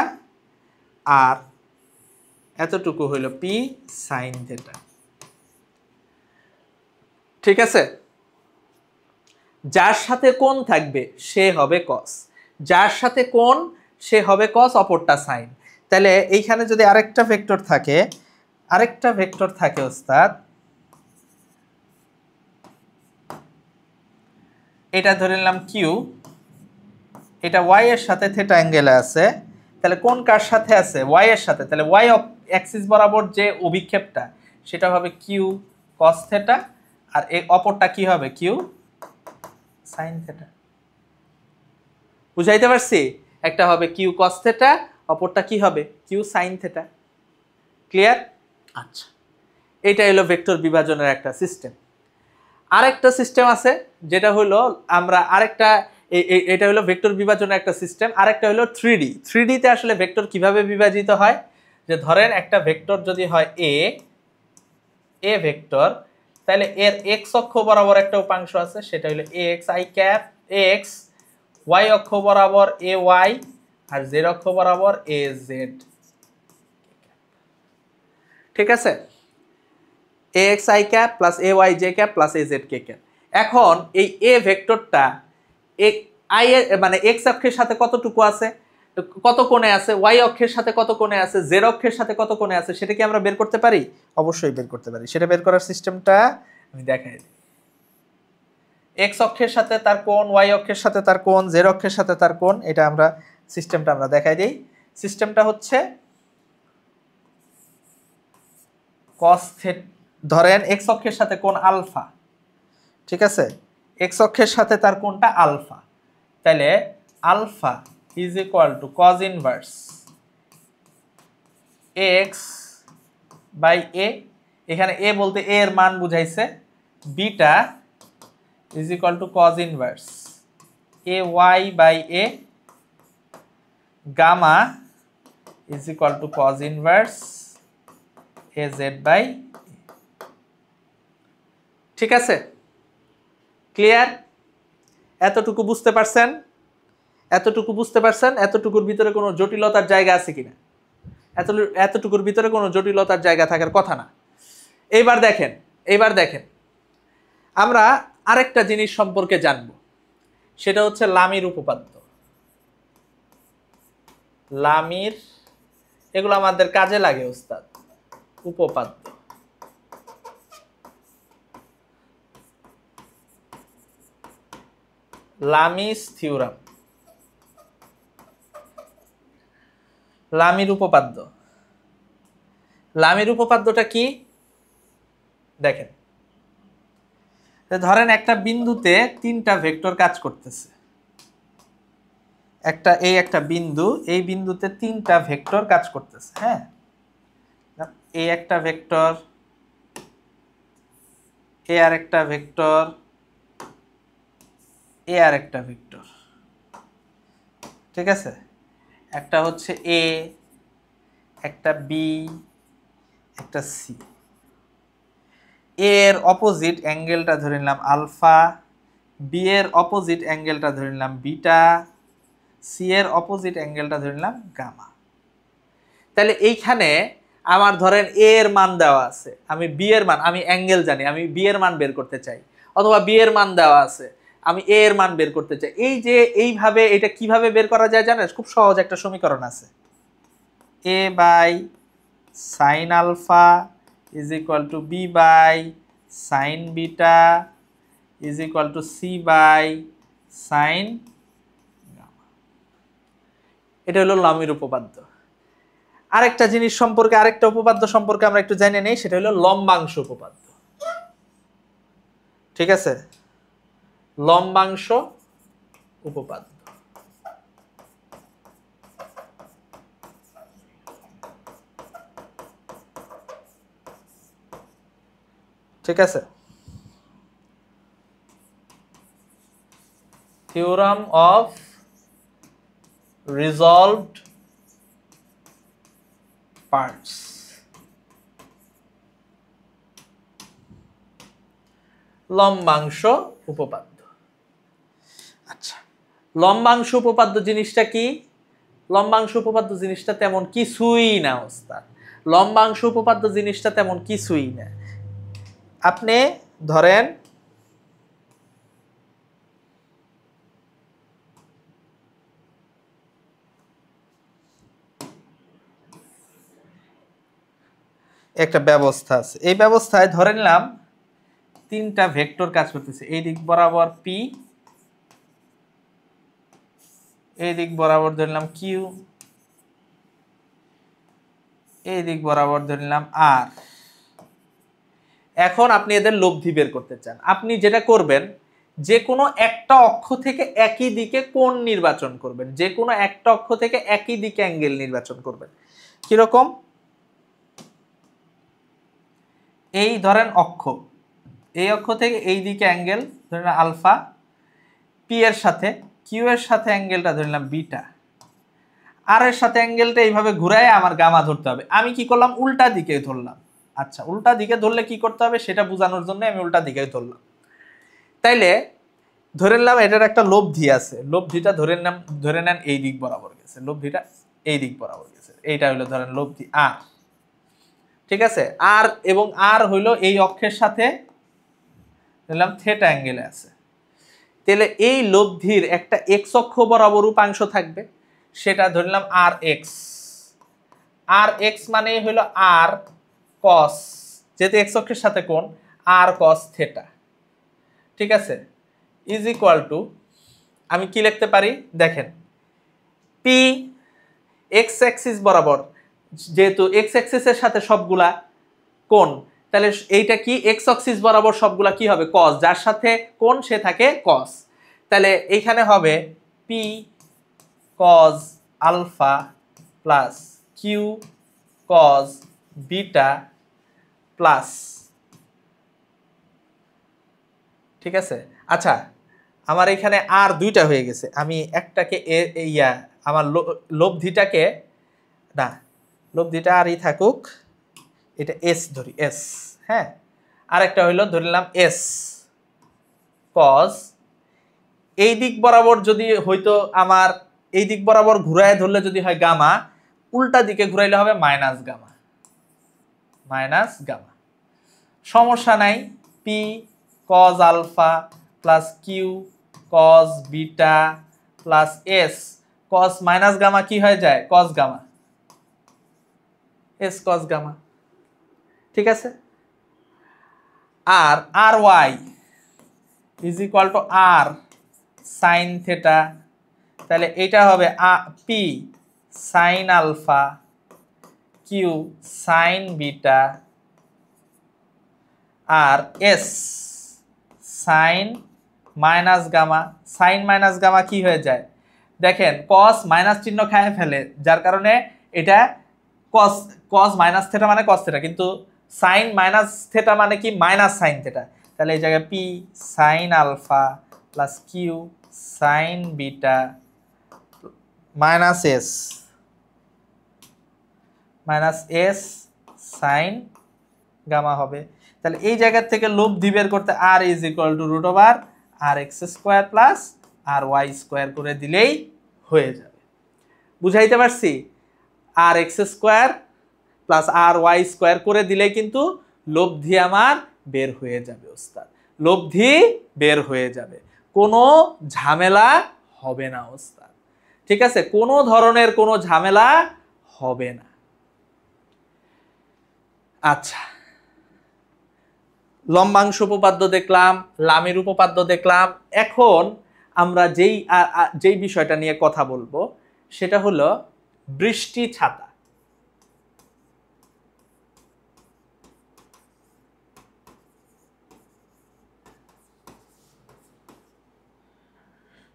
আর এতটুকু হলো পি সাইন থিটা, ঠিক আছে। যার সাথে কোণ থাকবে সে হবে কস, যার সাথে কোণ সে হবে কস, অপরটা সাইন। তাহলে এইখানে যদি আরেকটা ভেক্টর থাকে, আরেকটা ভেক্টর থাকে ওস্তাদ, এটা ধরে নিলাম কিউ, এটা ওয়াই এর সাথে থিটা অ্যাঙ্গেলে আছে। তাহলে কোন কার সাথে আছে, ওয়াই এর সাথে, তাহলে ওয়াই অ্যাক্সিস বরাবর যে অভিক্ষেপটা সেটা হবে কিউ কস থিটা, আর এই অপরটা কি হবে কিউ সাইন থিটা। বুঝাইতে পারছি, একটা হবে কিউ কস থিটা, অপরটা কি হবে কিউ সাইন থিটা। ক্লিয়ার? আচ্ছা, এটা হলো ভেক্টর বিভাজনের একটা সিস্টেম। আরেকটা সিস্টেম আছে যেটা হলো আমরা আরেকটা, এটা হলো ভেক্টর বিভাজনের একটা সিস্টেম। আরেকটা হলো 3D। 3D তে আসলে ভেক্টর কিভাবে বিভাজিত হয়, যে ধরেন একটা ভেক্টর যদি হয় এ ভেক্টর, তাহলে এর এক্স অক্ষ বরাবর একটা উপাংশ আছে, সেটা হলো X I cap X, Y অক্ষ বরাবর এ ওয়াই, আর জেড অক্ষ বরাবর এ জেড, ঠিক আছে। X I cap plus A Y J cap plus A Z K cap. এখন এই এ ভেক্টরটা আই এর মানে এক্স অক্ষের সাথে কতটুকু আছে, কত কোণে আছে, ওয়াই অক্ষের সাথে কত কোণে আছে, জেড অক্ষের সাথে কত কোণে আছে, সেটা কি আমরা বের করতে পারি? অবশ্যই বের করতে পারি। সেটা বের করার সিস্টেমটা আমি দেখাই দিই। এক্স অক্ষের সাথে তার কোণ, ওয়াই অক্ষের সাথে তার কোণ, জেড অক্ষের সাথে তার কোণ, এটা আমরা সিস্টেমটা আমরা দেখাই দিই। সিস্টেমটা হচ্ছে cos থিটা, ধরেন এক্স অক্ষের সাথে কোণ আলফা, ঠিক আছে, এক্স অক্ষের সাথে তার কোনটা আলফা, তাহলে alpha is equal to cos inverse X by A, এখানে এ বলতে এ এর মান বুঝাইছে, beta is equal to cos inverse A Y by A, gamma is equal to cos inverse A Z by, ঠিক আছে, clear? এতটুকু বুঝতে পারছেন? এতটুকু বুঝতে পারছেন? এতটুকুর ভিতরে কোনো জটিলতার জায়গা আছে কিনা? এতটুকুর ভিতরে কোনো জটিলতার জায়গা থাকার কথা না। এইবার দেখেন আমরা আরেকটা জিনিস সম্পর্কে জানব, সেটা হচ্ছে লামির উপপাদ্য। লামির, এগুলো আমাদের কাজে লাগে ওস্তাদ, উপপাদ্য। লামিস থিওরাম, লামির উপপাদ্য। লামির উপপাদ্যটা কি দেখেন, ধরেন একটা বিন্দুতে তিনটা ভেক্টর কাজ করতেছে, একটা বিন্দু, এই বিন্দুতে তিনটা ভেক্টর কাজ করতেছে, হ্যাঁ, এই একটা ভেক্টর, এ আর একটা ভেক্টর, এ আর একটা ভেক্টর, ঠিক আছে, একটা হচ্ছে এ, একটা বি, একটা সি। এর অপোজিট অ্যাঙ্গেলটা ধরে নিলাম আলফা, বি এর অপোজিট অ্যাঙ্গেলটা ধরে নিলাম বিটা, সি এর অপোজিট অ্যাঙ্গেলটা ধরে নিলাম গামা। তাহলে এইখানে আমার ধরেন এ এর মান দেওয়া আছে, আমি বি এর মান, আমি অ্যাঙ্গেল জানি, আমি বি এর মান বের করতে চাই, অথবা বি এর মান দেওয়া আছে, আমি এ এর মান বের করতে চাই। এই যে এইভাবে, এটা কিভাবে বের করা যায় জানেন? খুব সহজ একটা সমীকরণ আছে, A by sine alpha is equal to B by sine beta is equal to C by sine gamma. এটা হলো লামির উপপাদ্য। আরেকটা জিনিস সম্পর্কে, আরেকটা উপপাদ্য সম্পর্কে আমরা একটু জেনে নেই, সেটা হলো লম্বাংশ উপপাদ্য, ঠিক আছে, লম্বাংশ উপপাদ্য। ঠিক আছে, থিওরাম অফ রিজলভড পার্টস, লম্বাংশ উপপাদ্য। আচ্ছা, লম্বাংশ উপপাদ্য জিনিসটা কি? লম্বাংশ উপপাদ্য জিনিসটা তেমন কিছুই না ওস্তাদ, লম্বাংশ উপপাদ্য জিনিসটা তেমন কিছুই না। আপনি ধরেন একটা ব্যবস্থা আছে, এই ব্যবস্থায় ধরে নিলাম তিনটা ভেক্টর কাজ করতেছে, এই দিক বরাবর পি, এই দিক বরাবর ধরলাম কিউ, এই দিক বরাবর ধরলাম আর। এখন আপনি এদের লব্ধি বের করতে চান, আপনি যেটা করবেন, যে কোনো একটা অক্ষ থেকে একই দিকে কোণ নির্বাচন করবেন, যে কোনো একটা অক্ষ থেকে একই দিকে অ্যাঙ্গেল নির্বাচন করবেন। কিরকম? এই ধরেন অক্ষ, এই অক্ষ থেকে এই দিকে অ্যাঙ্গেল ধরেন আলফা, পি এর সাথে, কিউ এর সাথে অ্যাঙ্গেলটা ধরলাম বিটা, আর এর সাথে অ্যাঙ্গেলটা এইভাবে ঘুরায় আমার গামা ধরতে হবে। আমি কি করলাম? উল্টা দিকে ধরলাম। আচ্ছা, উল্টা দিকে ধরলে কি করতে হবে সেটা বোঝানোর জন্য আমি উল্টা দিকে ধরলাম। তাইলে ধরে নিলাম এটার একটা লব্ধি আছে, লব্ধিটা ধরে নেন এই দিক বরাবর গেছে, লব্ধিটা এই দিক বরাবর গেছে, এইটা হলো ধরেন লব্ধি আর, ঠিক আছে, আর এবং আর হইলো এই অক্ষের সাথে ধরলাম থিটা অ্যাঙ্গেলে আছে। তাহলে এই লব্ধির একটা এক্স অক্ষ বরাবর উপাংশ থাকবে, সেটা ধরলাম আর এক্স। আর এক্স মানে হলো আর কস, যেহেতু এক্স অক্ষের সাথে কোণ, আর কস থিটা, ঠিক আছে, ইজ ইকুয়াল টু, আমি কি লিখতে পারি দেখেন, পি এক্স অ্যাক্সিস বরাবর, যেহেতু এক্স অ্যাক্সিসের সাথে সবগুলা কোণ, তাহলে এইটা কি এক্স অক্সিস বরাবর সবগুলা কি হবে কস, যার সাথে কোণ সে থাকে কস। তাহলে এইখানে হবে P cos alpha plus Q cos beta plus, ঠিক আছে। আচ্ছা, আমার এখানে আর দুইটা হয়ে গেছে, আমি একটাকে আমার লব্ধিটাকে না, লব্ধিটা আরই থাকুক, এটা এস ধরি, এস, হ্যাঁ। আরেকটা হইলো ধরলাম এস কস, এই দিক বরাবর যদি হয়তো আমার এই দিক বরাবর ঘুরায় ধরলে যদি হয় গামা, উল্টা দিকে ঘুরাইলে হবে মাইনাস গামা, মাইনাস গামা। সমস্যা নাই, P cos alpha plus Q cos beta plus S cos minus gamma কি হয়ে যায় cos gamma, S cos gamma, ঠিক আছে। আর R Y is equal to R sine theta, তাহলে এটা হবে P sine alpha Q sine beta আর S sine minus gamma. Sine minus gamma কি হয়ে যায় দেখেন, কস মাইনাস চিহ্ন খায় ফেলে, যার কারণে এটা কস, কস মাইনাস থেটা মানে কস থেটা, কিন্তু সাইন মাইনাস থেটা মানে কি মাইনাস সাইন থেটা। তাহলে এই জায়গায় P sine alpha plus Q sine beta minus S sine gamma হবে। তাহলে এই জায়গা থেকে লব্ধি বের করতে R is equal to root over R X square plus R Y square করে দিলেই হয়ে যাবে। বুঝাইতে পারছি? R X square plus R Y square করে দিলেই কিন্তু লব্ধি আমার বের হয়ে যাবে ওস্তাদ, লব্ধি বের হয়ে যাবে, কোনো ঝামেলা হবে না ওস্তাদ, ঠিক আছে, কোনো ধরনের কোনো ঝামেলা হবে না। আচ্ছা, লম্বাংশ উপপাদ্য দেখলাম, লামির উপপাদ্য দেখলাম, এখন আমরা যেই বিষয়টা নিয়ে কথা বলবো সেটা হলো বৃষ্টি ছাতা।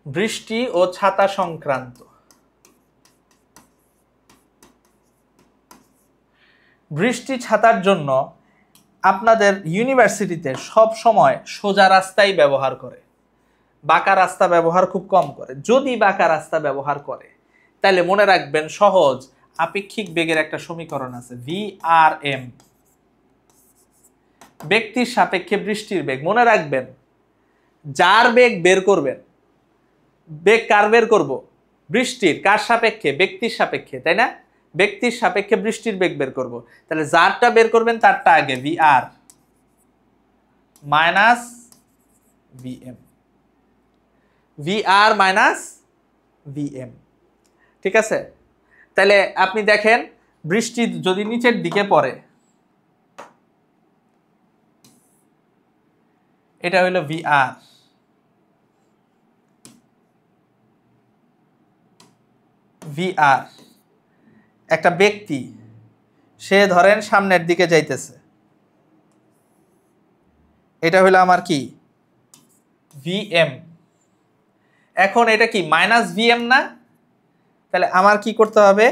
বৃষ্টি ও ছাতা সংক্রান্ত। বৃষ্টি ছাতার জন্য আপনাদের ইউনিভার্সিটিতে সব সময় সোজা রাস্তাই ব্যবহার করে, বাঁকা রাস্তা ব্যবহার খুব কম করে। যদি বাঁকা রাস্তা ব্যবহার করে তাহলে মনে রাখবেন সহজ আপেক্ষিক বেগের একটা সমীকরণ আছে, ভি আর এম, ব্যক্তির সাপেক্ষে বৃষ্টির বেগ। মনে রাখবেন যার বেগ বের করবেন, বেগ কার বের করব? বৃষ্টির। কার সাপেক্ষে? ব্যক্তির সাপেক্ষে, তাই না? ব্যক্তির সাপেক্ষে বৃষ্টির বেগ বের করব, তাহলে যারটা বের করবেন তারটা আগে, ভি আর মাইনাস ভি এম, ভি আর মাইনাস ভি এম, ঠিক আছে। তাহলে আপনি দেখেন বৃষ্টি যদি নিচের দিকে পড়ে, এটা হইল ভি আর, ভি আর একটা ব্যক্তি, সে ধরেন সামনের দিকে যাইতেছে, এটা হইলো আমার কি ভি এম। এখন এটা কি মাইনাস ভি এম না? তাহলে আমার কি করতে হবে,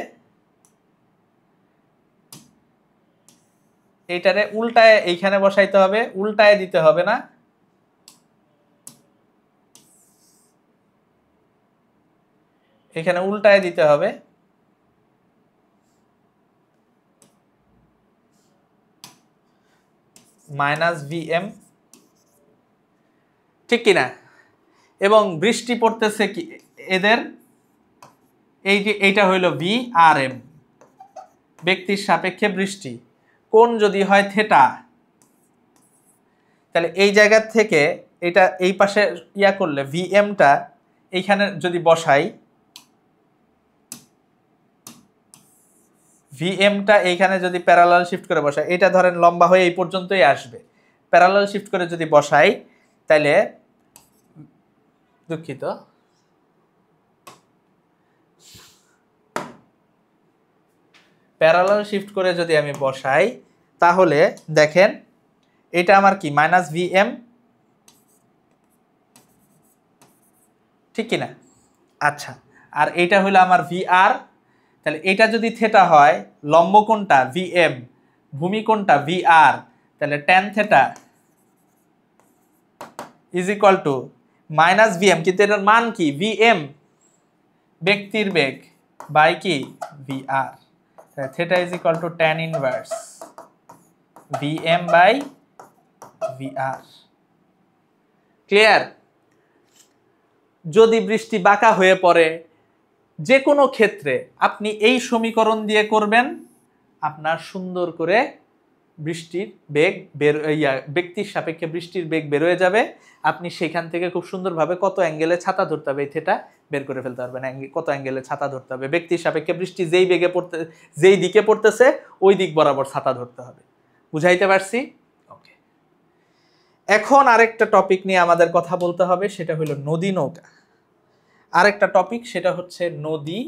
এইটারে উল্টায় এইখানে বসাইতে হবে, উল্টায় দিতে হবে না, এখানে উল্টায় দিতে হবে, মাইনাস ভি এম, ঠিক কিনা? এবং বৃষ্টি পড়তেছে কি এদের, এই যে এইটা হইল ভি আর এম, ব্যক্তির সাপেক্ষে বৃষ্টি, কোণ যদি হয় থেটা, তাহলে এই জায়গা থেকে এটা এই পাশে ইয়া করলে ভি এমটা এইখানে যদি বসাই, ভি এমটা এইখানে যদি প্যারালাল শিফট করে বসাই, এটা ধরেন লম্বা হয়ে এই পর্যন্তই আসবে, প্যারালাল শিফট করে যদি বসাই তাহলে, দুঃখিত, প্যারালাল শিফট করে যদি আমি বসাই তাহলে দেখেন এটা আমার কি মাইনাস ভি এম, ঠিক কিনা? আচ্ছা, আর এটা হলো আমার ভি আর। তাহলে এটা যদি থেটা হয়, লম্ব কোণটা ভি এম, ভূমি কোণটা ভি আর, তাহলে tan theta is equal to minus V M, কিন্তু এটার মান কি? ভি এম ব্যক্তির বেগ বাই কি V R. Theta is equal to tan inverse V M by V R. Clear? যদি বৃষ্টি বাঁকা হয়ে পড়ে, যে কোনো ক্ষেত্রে আপনি এই সমীকরণ দিয়ে করবেন, আপনার সুন্দর করে বৃষ্টির বেগ বের ব্যক্তির সাপেক্ষে বৃষ্টির বেগ বের হয়ে যাবে। আপনি সেখান থেকে খুব সুন্দরভাবে কত অ্যাঙ্গেলে ছাতা ধরতে হবে সেটা বের করে ফেলতে পারবেন। কত অ্যাঙ্গেলে ছাতা ধরতে হবে, ব্যক্তির সাপেক্ষে বৃষ্টি যেই বেগে পড়তে, যেই দিকে পড়তেছে ওই দিক বরাবর ছাতা ধরতে হবে। বুঝাইতে পারছি? ওকে, এখন আরেকটা টপিক নিয়ে আমাদের কথা বলতে হবে, সেটা হলো নদী নৌকা। আরেকটা টপিক সেটা হচ্ছে নদী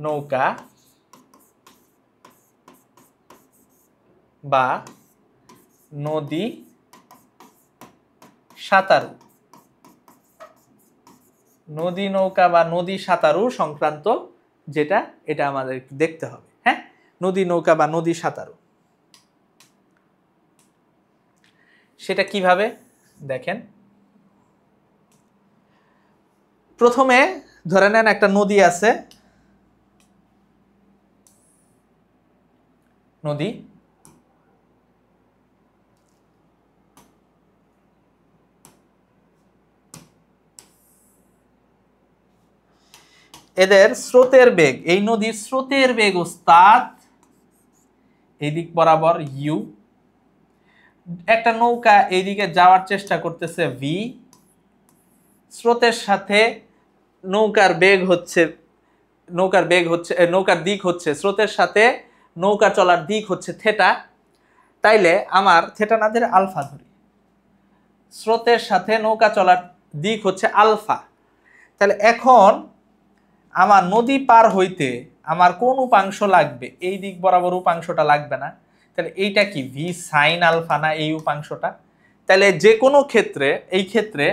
নৌকা বা নদী সাঁতারু। নদী নৌকা বা নদী সাঁতারু সংক্রান্ত যেটা, এটা আমাদের দেখতে হবে। হ্যাঁ, নদী নৌকা বা নদী সাঁতারু সেটা কিভাবে দেখেন। প্রথমে ধরে নেন একটা নদী আছে, নদী এদের স্রোতের বেগ, এই নদীর স্রোতের বেগ ওস্তাদ এই দিক বরাবর ইউ, একটা নৌকা এইদিকে যাওয়ার চেষ্টা করতেছে ভি, স্রোতের সাথে নৌকার বেগ হচ্ছে, নৌকার দিক হচ্ছে স্রোতের সাথে নৌকা চলার দিক হচ্ছে থেটা। তাইলে আমার থেটা না ধরে আলফা ধরি, স্রোতের সাথে নৌকা চলার দিক হচ্ছে আলফা। তাহলে এখন আমার নদী পার হইতে আমার কোন উপাংশ লাগবে? এই দিক বরাবর উপাংশটা লাগবে না। তাহলে এইটা কি ভি সাইন আলফা না এই উপাংশটা? তাহলে যে কোনো ক্ষেত্রে, এই ক্ষেত্রে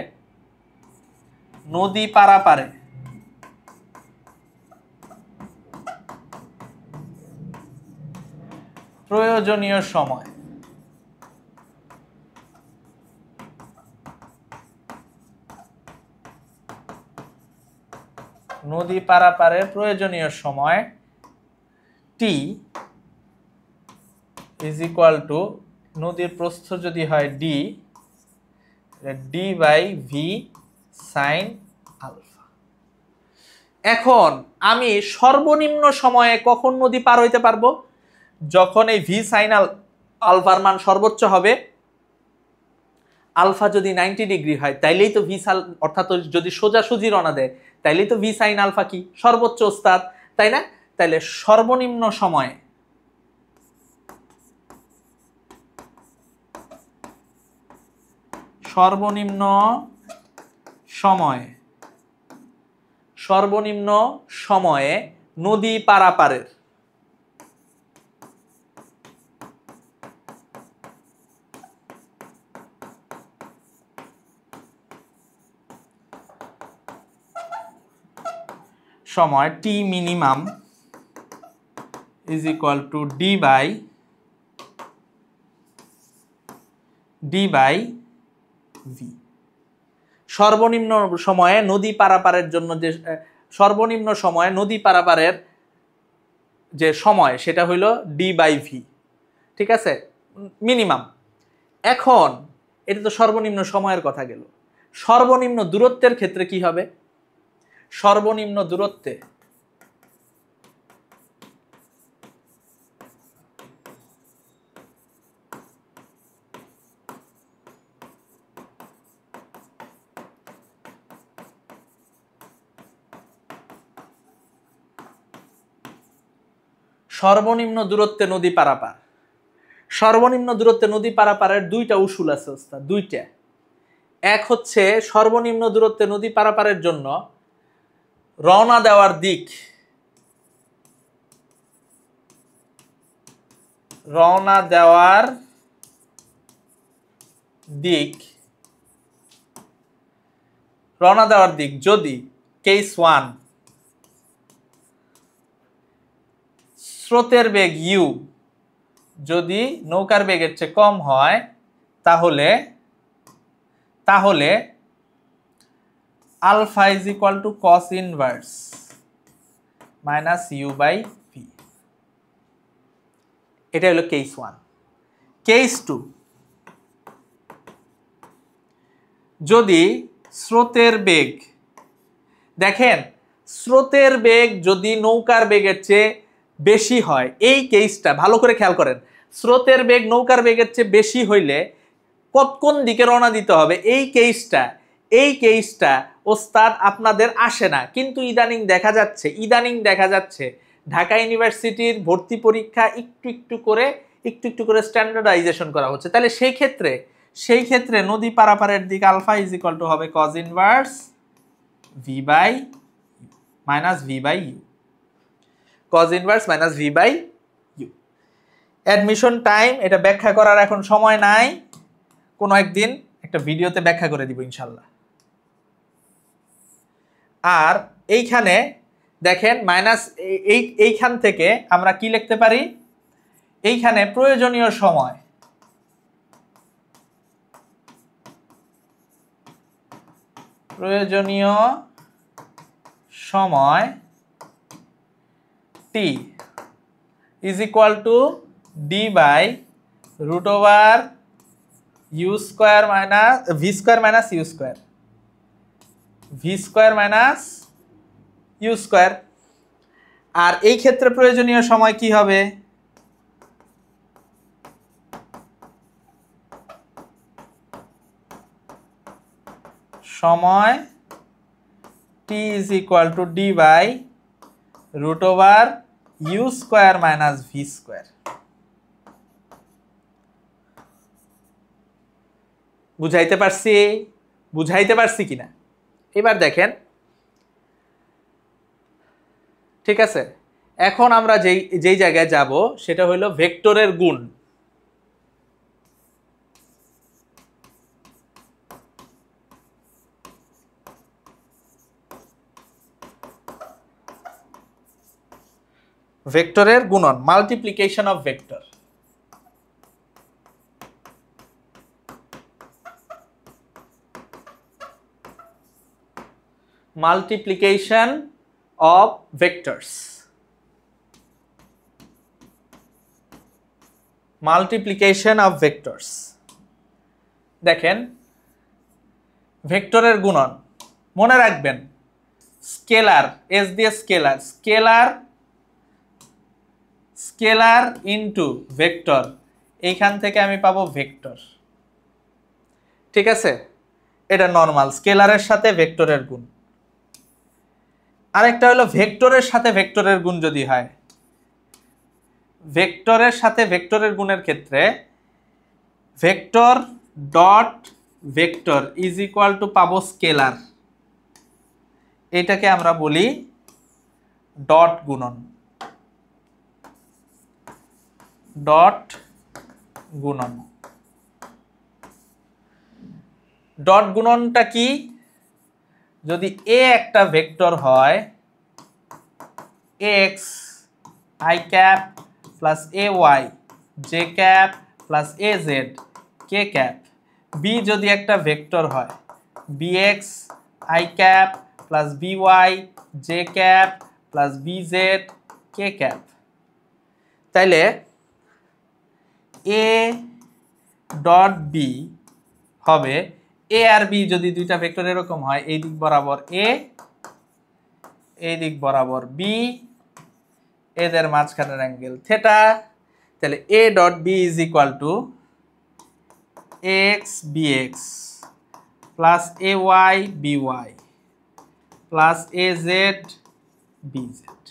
নদী পারাপারে প্রয়োজনীয় সময়, নদী পারাপারের প্রয়োজনীয় সময় টি ইজ ইকুয়াল টু, নদীর প্রস্থ যদি হয় D, D by V sine alpha. এখন আমি সর্বনিম্ন সময়ে কখন নদী পার হইতে পারবো? যখন এই ভি সাইন আলফার মান সর্বোচ্চ হবে, আলফা যদি 90 ডিগ্রি হয় তাইলেই তো ভি সাল, অর্থাৎ যদি সোজাসুজি রওনা দেয় তাইলেই তো ভি সাইন আলফা কি সর্বোচ্চ ওস্তাদ, তাই না? তাইলে সর্বনিম্ন সময়ে, সর্বনিম্ন সময়ে নদী পারাপারের সময় টি minimum is equal to D by V. সর্বনিম্ন সময়ে নদী পারাপারের জন্য যে সর্বনিম্ন সময়ে নদী পারাপারের যে সময় সেটা হইল ডি বাই ভি, ঠিক আছে, মিনিমাম। এখন এটা তো সর্বনিম্ন সময়ের কথা গেল, সর্বনিম্ন দূরত্বের ক্ষেত্রে কি হবে? সর্বনিম্ন দূরত্বে সর্বনিম্ন দূরত্বে নদী পারাপার, সর্বনিম্ন দূরত্বে নদী পারাপারের দুইটা উসুল আছে ওস্তাদ, দুইটা। এক হচ্ছে সর্বনিম্ন দূরত্বে নদী পারাপারের জন্য রওনা দেওয়ার দিক, রওনা দেওয়ার দিক যদি কেস 1 স্রোতের বেগ u যদি নৌকার বেগের চেয়ে কম হয় তাহলে alpha is equal to cos inverse minus U by V. এটা হলো কেস 1। কেস 2 যদি স্রোতের বেগ, দেখেন স্রোতের বেগ যদি নৌকার বেগের চেয়ে বেশি হয়, এই কেসটা ভালো করে খেয়াল করেন। স্রোতের বেগ নৌকার বেগের চেয়ে বেশি হইলে কোন দিকে রওনা দিতে হবে, এই কেসটা ওস্তাদ আপনাদের আসে না, কিন্তু ইদানিং দেখা যাচ্ছে ঢাকা ইউনিভার্সিটির ভর্তি পরীক্ষা একটু একটু করে স্ট্যান্ডার্ডাইজেশন করা হচ্ছে। তাহলে সেই ক্ষেত্রে নদী পারাপারের দিক আলফা ইজ ইকুয়াল টু হবে cos inverse V by minus V by U, cos inverse minus V by U. Admission time, এটা ব্যাখ্যা করার এখন সময় নাই, কোনো একদিন একটা ভিডিওতে ব্যাখ্যা করে দিব ইনশাল্লাহ। আর এইখানে দেখেন মাইনাস এইখান থেকে আমরা কি লিখতে পারি, এইখানে প্রয়োজনীয় সময় t is equal to d by root over u square minus v square minus u square, v square minus u square। আর এই ক্ষেত্রে প্রয়োজনীয় সময় কি হবে, সময় t is equal to d by root over u square minus v square। বুঝাইতে পারছি কিনা এবার দেখেন, ঠিক আছে। এখন আমরা যেই জায়গায় যাব সেটা হলো ভেক্টরের গুণ। ভেক্টরের গুণন, multiplication of vector. Multiplication of vectors, দেখেন ভেক্টরের গুণন মনে রাখবেন, স্কেলার এস দিয়ে স্কেলার ইনটু ভেক্টর, এইখান থেকে আমি পাবো ভেক্টর, ঠিক আছে। এটা নরমাল স্কেলারের সাথে ভেক্টরের গুণ। আরেকটা হলো ভেক্টরের সাথে ভেক্টরের গুণ যদি হয়, ভেক্টরের সাথে ভেক্টরের গুণের ক্ষেত্রে vector dot vector is equal two পাবো স্কেলার, এটাকে আমরা বলি ডট গুণন। ডট গুণনটা কি, যদি এ একটা ভেক্টর হয় x i cap plus ay j cap plus az k cap, B যদি একটা ভেক্টর হয় bx i cap plus by j cap plus bz k cap, তাইলে a ডট বি হবে, এ আর বি যদি দুইটা ভেক্টর এরকম হয়, এই দিক বরাবর এ, এই দিক বরাবর বি, এদের মাঝখানের অ্যাঙ্গেল থিটা, তাহলে A dot B is equal to X BX plus A Y BY plus A Z BZ,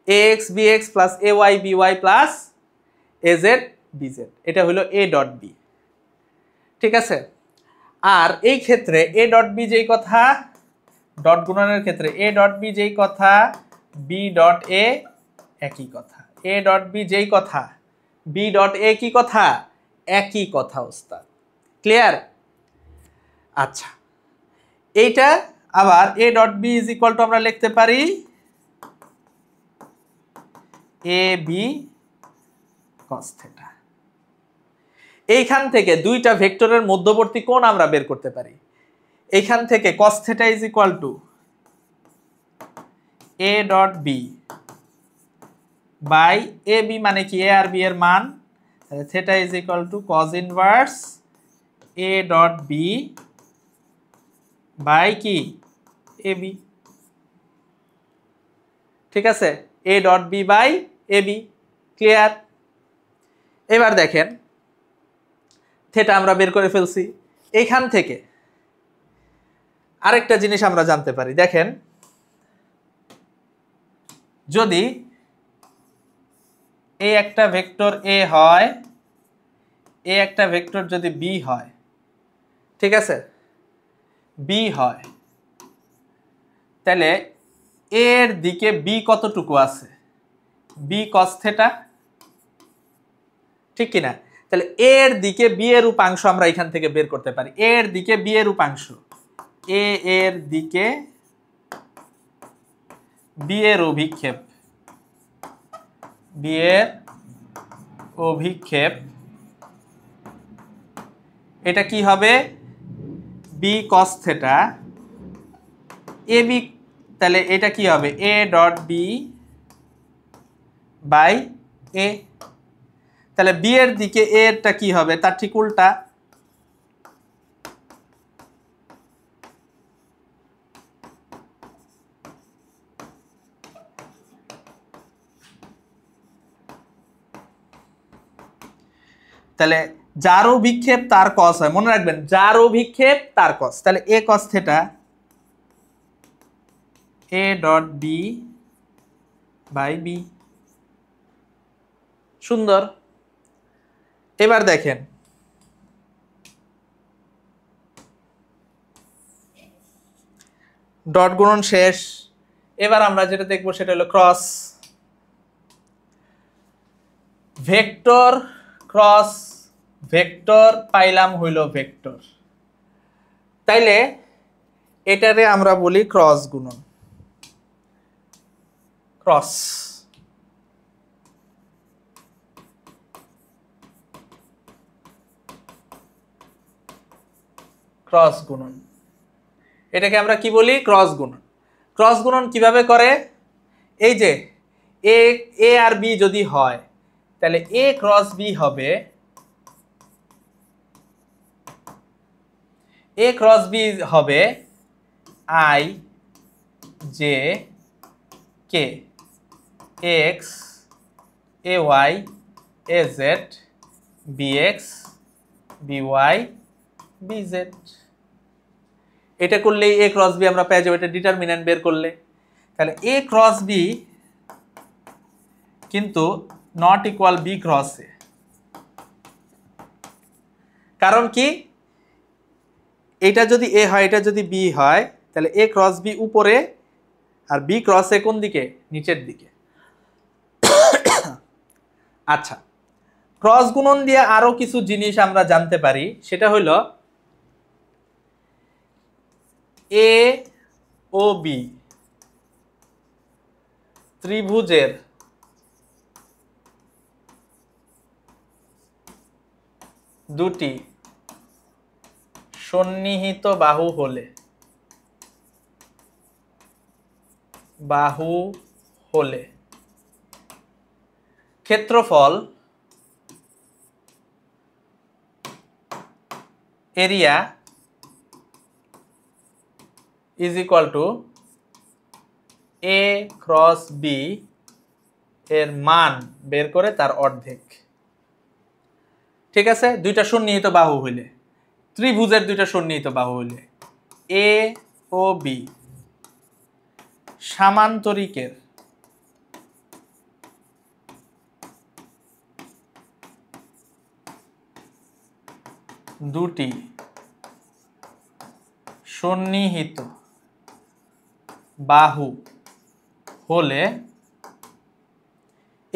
X BX plus A Y BY plus A Z BZ, এটা হলো এ ডট বি, ঠিক আছে। আর এই ক্ষেত্রে এ dot B যেই কথা, dot গুণনের ক্ষেত্রে এ dot B যেই কথা, বি ডট এ একই কথা, এ ডট বি যেই কথা, বি ডট এ কি কথা, একই কথা ওস্তাদ। ক্লিয়ার? আচ্ছা, এইটা আবার A dot B is equal to আমরা লিখতে পারি এ বি কস থিটা। এইখান থেকে দুইটা ভেক্টরের মধ্যবর্তী কোণ আমরা বের করতে পারি। এইখান থেকে cos theta is equal to A dot B by A B, মানে কি এ আর বি এর মান, theta is equal to cos inverse A dot B by কি এ বি। ঠিক আছে, A dot B by A B. Clear? এবার দেখেন থিটা আমরা বের করে ফেলছি। এইখান থেকে আরেকটা জিনিস আমরা জানতে পারি। দেখেন, যদি এ একটা ভেক্টর এ হয়, এ একটা ভেক্টর যদি বি হয়, ঠিক আছে, বি হয়, তাহলে এর দিকে বি কতটুকু আছে, বি কস থিটা, ঠিক কিনা? তাহলে এর দিকে বি এর উপাংশ আমরা এখান থেকে বের করতে পারি। এর দিকে বি এর উপাংশ, এ এর দিকে বি এর অভিক্ষেপ, বি এর অভিক্ষেপ, এটা কি হবে, B cos theta A B. তাহলে এটা কি হবে, এ ডট বি বাই এ। তাহলে বি এর দিকে এ এরটা কি হবে, তার ঠিক উল্টা। তাহলে যার অভিক্ষেপ তার কস হয়, মনে রাখবেন, যার অভিক্ষেপ তার কস। তাহলে A cos theta A dot B by B. সুন্দর। এবার দেখেন, ডট গুণন শেষ। এবার আমরা যেটা দেখবো সেটা হলো ক্রস। ভেক্টর ক্রস ভেক্টর পাইলাম হইল ভেক্টর, তাইলে এটারে আমরা বলি ক্রস গুণন। ক্রস ক্রস গুণন, এটাকে আমরা কি বলি, ক্রস গুণন। ক্রস গুণন কিভাবে করে, এই যে এ এ আর বি যদি হয়, তাহলে এ ক্রস বি হবে, এ ক্রস বি হবে I J K X A Y A Z B X B Y B Z. এটা করলেই এ ক্রস বি আমরা পেয়ে যাবো, এটা ডিটারমিন্যান্ট বের করলে। তাহলে এ ক্রস বি কিন্তু not equal B cross A. কারণ কি, এটা যদি এ হয়, এটা যদি বি হয়, তাহলে এ ক্রস বি উপরে আর বি ক্রস এ কোন দিকে, নিচের দিকে। আচ্ছা, ক্রস গুণন দিয়ে আরো কিছু জিনিস আমরা জানতে পারি। সেটা হলো এ ও বি ত্রিভুজের দুটি সন্নিহিত বাহু হলে, ক্ষেত্রফল, area is equal to A cross B এর মান বের করে তার অর্ধেক। ঠিক আছে, দুইটা সন্নিহিত বাহু হইলে, ত্রিভুজের দুইটা সন্নিহিত বাহু হইলে, এ ও বি সামান্তরিকের দুটি সন্নিহিত বাহু হলে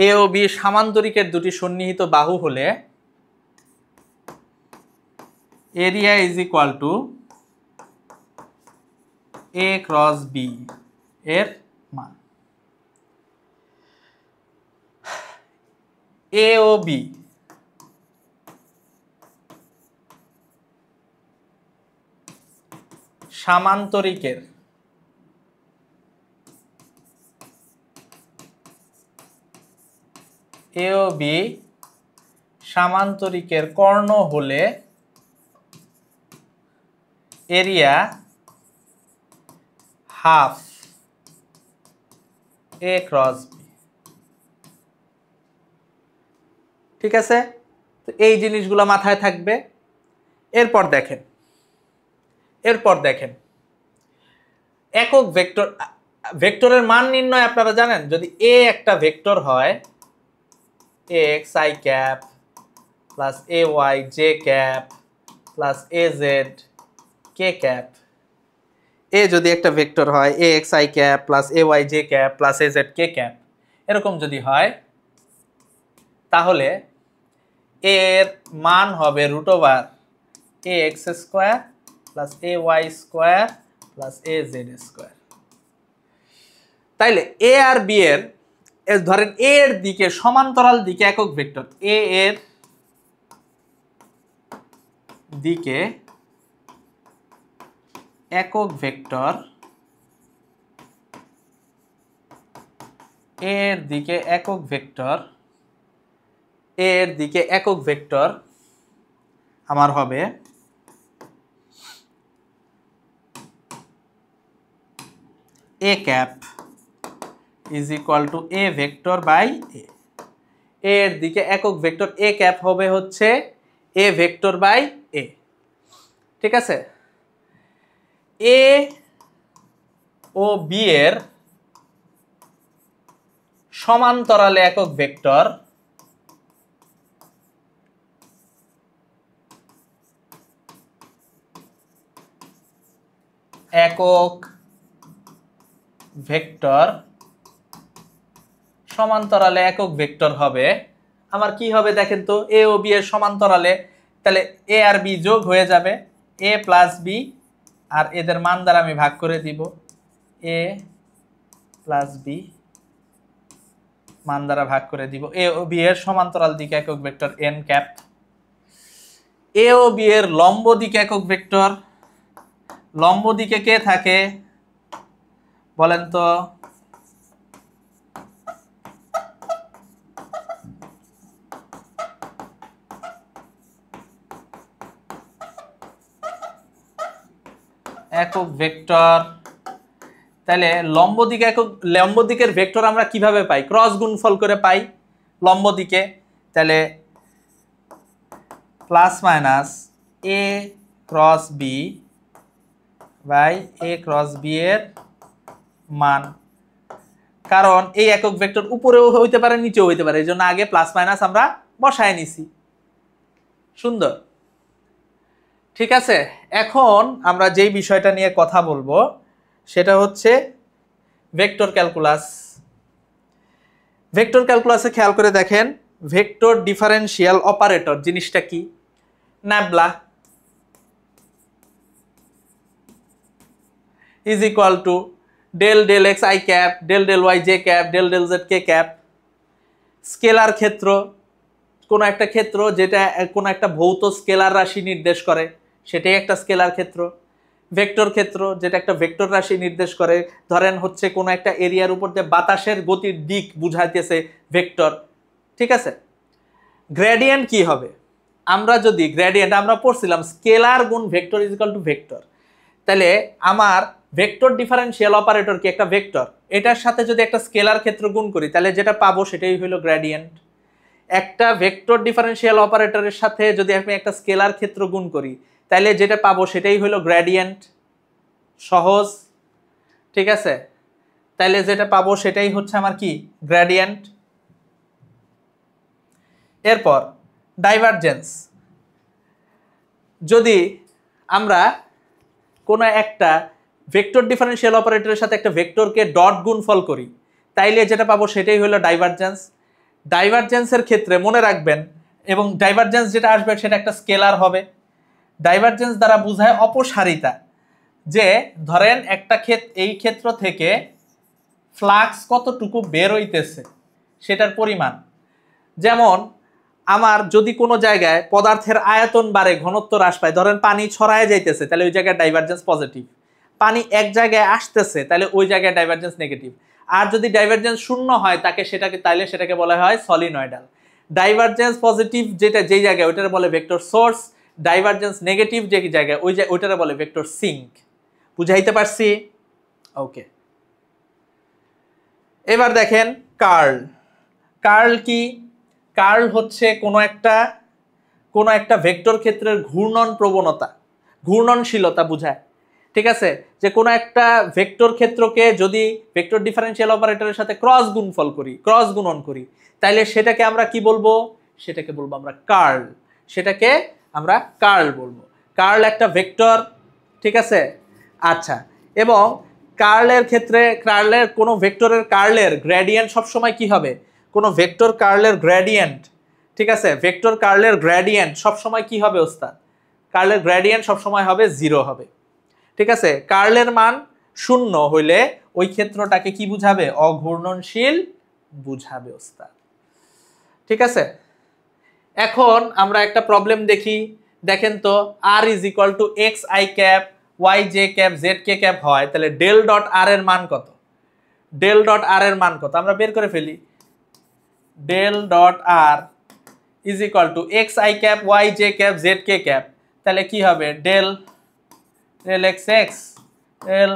এ ও বি সামান্তরিকের দুটি সন্নিহিত বাহু হলে area is equal to A cross B এর মান। এ ও বি সামান্তরিকের এ ও বি সামান্তরিকের কর্ণ হলে এরিয়া হাফ এ ক্রস বি। ঠিক আছে, তো এই জিনিসগুলো মাথায় থাকবে। এরপর দেখেন একক ভেক্টর, ভেক্টরের মান নির্ণয় আপনারা জানেন, যদি এ একটা ভেক্টর হয় X I cap plus A Y J cap plus A Z K cap, A যদি একটা ভেক্টর হয় A X I cap plus A Y J cap plus A Z K cap, এরকম যদি হয় তাহলে এর মান হবে root over A X square plus A Y square plus A Z square. তাইলে এ আর বি এর ধরেন এ এর দিকে সমান্তরাল দিকে একক ভেক্টর, এ এর দিকে একক ভেক্টর, এর দিকে একক ভেক্টর, এর দিকে একক ভেক্টর আমার হবে A cap is equal to A vector by A. এর দিকে একক ভেক্টর এ ক্যাপ হবে হচ্ছে এ ভেক্টর বাই এ। ঠিক আছে, এ ও বি এর সমান্তরালে একক ভেক্টর সমান্তরালে একক ভেক্টর হবে আমার কি হবে দেখেন তো, এ ও বি এর সমান্তরালে, তাহলে এ আর বি যোগ হয়ে যাবে এ প্লাস বি, আর এদের মান দ্বারা আমি ভাগ করে দিব, এ প্লাস বি মান দ্বারা ভাগ করে দিব। এ ও বি এর সমান্তরাল দিকে একক ভেক্টর এন ক্যাপ, এ ও বি এর লম্ব দিকে একক ভেক্টর, লম্ব দিকে কে থাকে বলেন তো, একক ভেক্টর। তাহলে লম্ব দিকের ভেক্টর আমরা কিভাবে পাই, ক্রস গুণফল করে পাই লম্ব দিকে। তাহলে plus minus A cross B by A cross B এর মান, কারণ এই একক ভেক্টর উপরেও হইতে পারে নিচেও হইতে পারে, এই জন্য আগে প্লাস মাইনাস আমরা বসায় নিছি। সুন্দর, ঠিক আছে। এখন আমরা যেই বিষয়টা নিয়ে কথা বলবো সেটা হচ্ছে ভেক্টর ক্যালকুলাস। ভেক্টর ক্যালকুলাসে খেয়াল করে দেখেন, ভেক্টর ডিফারেন্সিয়াল অপারেটর জিনিসটা কি, nabla is equal to del del X I cap del del Y J cap del del Z K cap. Scalar ক্ষেত্র, কোনো একটা ক্ষেত্র যেটা কোনো একটা ভৌত স্কেলার রাশি নির্দেশ করে সেটাই একটা স্কেলার ক্ষেত্র। ভেক্টর ক্ষেত্র যেটা একটা ভেক্টর রাশি নির্দেশ করে, ধরেন হচ্ছে কোনো একটা এরিয়ার উপর দিয়ে বাতাসের গতির দিক বুঝাইতেছে ভেক্টর। ঠিক আছে, গ্রেডিয়েন্ট কি হবে, আমরা যদি গ্রেডিয়েন্ট আমরা পড়ছিলাম স্কেলার গুণ vector is equal two vector, তাহলে আমার ভেক্টর ডিফারেন্সিয়াল অপারেটর কি একটা ভেক্টর, এটার সাথে যদি একটা স্কেলার ক্ষেত্র গুণ করি তাহলে যেটা পাবো সেটাই হলো গ্রেডিয়েন্ট। একটা ভেক্টর ডিফারেন্সিয়াল অপারেটরের সাথে যদি আমি একটা স্কেলার ক্ষেত্র গুণ করি তাহলে যেটা পাবো সেটাই হলো গ্রেডিয়েন্ট। সহজ, ঠিক আছে, তাহলে যেটা পাবো সেটাই হচ্ছে আমার কি গ্রেডিয়েন্ট। এরপর ডাইভারজেন্স, যদি আমরা কোনো একটা ভেক্টর ডিফারেন্সিয়াল অপারেটরের সাথে একটা ভেক্টরকে ডট গুণফল করি তাইলে যেটা পাবো সেটাই হলো ডাইভারজেন্স। ডাইভারজেন্সের ক্ষেত্রে মনে রাখবেন, এবং ডাইভারজেন্স যেটা আসবে সেটা একটা স্কেলার হবে। ডাইভারজেন্স দ্বারা বোঝায় অপসারিতা, যে ধরেন একটা এই ক্ষেত্র থেকে ফ্লাক্স কতটুকু বের হইতেছে সেটার পরিমাণ। যেমন আমার যদি কোনো জায়গায় পদার্থের আয়তন বাড়ে, ঘনত্ব হ্রাস পায়, ধরেন পানি ছড়ায় যাইতেছে, তাহলে ওই জায়গায় ডাইভারজেন্স পজিটিভ। পানি এক জায়গায় আসতেছে, তাহলে ওই জায়গায় ডাইভারজেন্স নেগেটিভ। আর যদি ডাইভারজেন্স শূন্য হয় সেটাকে বলা হয় সলিনয়েডাল। ডাইভারজেন্স পজিটিভ যেই জায়গায় ওইটারে বলে ভেক্টর সোর্স, ডাইভারজেন্স নেগেটিভ যে জায়গায় ওইটারে বলে ভেক্টর সিঙ্ক। বুঝাইতে পারছি? ওকে। এবার দেখেন কার্ল। কার্ল কি? কার্ল হচ্ছে কোনো একটা ভেক্টর ক্ষেত্রের ঘূর্ণন প্রবণতা, ঘূর্ণনশীলতা বোঝায়। ঠিক আছে, যে কোনো একটা ভেক্টর ক্ষেত্রকে যদি ভেক্টর ডিফারেনশিয়াল অপারেটরের সাথে ক্রস গুণন করি, তাইলে সেটাকে আমরা কি বলবো? সেটাকে বলবো আমরা কার্ল। সেটাকে আমরা কার্ল বলবো। কার্ল একটা ভেক্টর, ঠিক আছে? আচ্ছা, এবং কার্লের ক্ষেত্রে কোনো ভেক্টরের কার্লের গ্রেডিয়েন্ট সবসময় কি হবে? কোনো ভেক্টর কার্লের গ্রেডিয়েন্ট, ঠিক আছে, ভেক্টর কার্লের গ্রেডিয়েন্ট সবসময় কি হবে ওস্তাদ? কার্লের গ্রেডিয়েন্ট সবসময় হবে 0 হবে। ঠিক আছে, কার্লের মান 0 হইলে ওই ক্ষেত্রটাকে কি বুঝাবে? অঘূর্ণনশীল বুঝাবে ওস্তাদ। ঠিক আছে, এখন আমরা একটা প্রবলেম দেখি। দেখেন তো, r = xi cap yj cap zk cap হয়, তাহলে ডেল ডট r এর মান কত? ডেল ডট r এর মান কত আমরা বের করে ফেলি। Del dot r = xi cap yj cap zk cap, তাহলে কি হবে? Del xx, del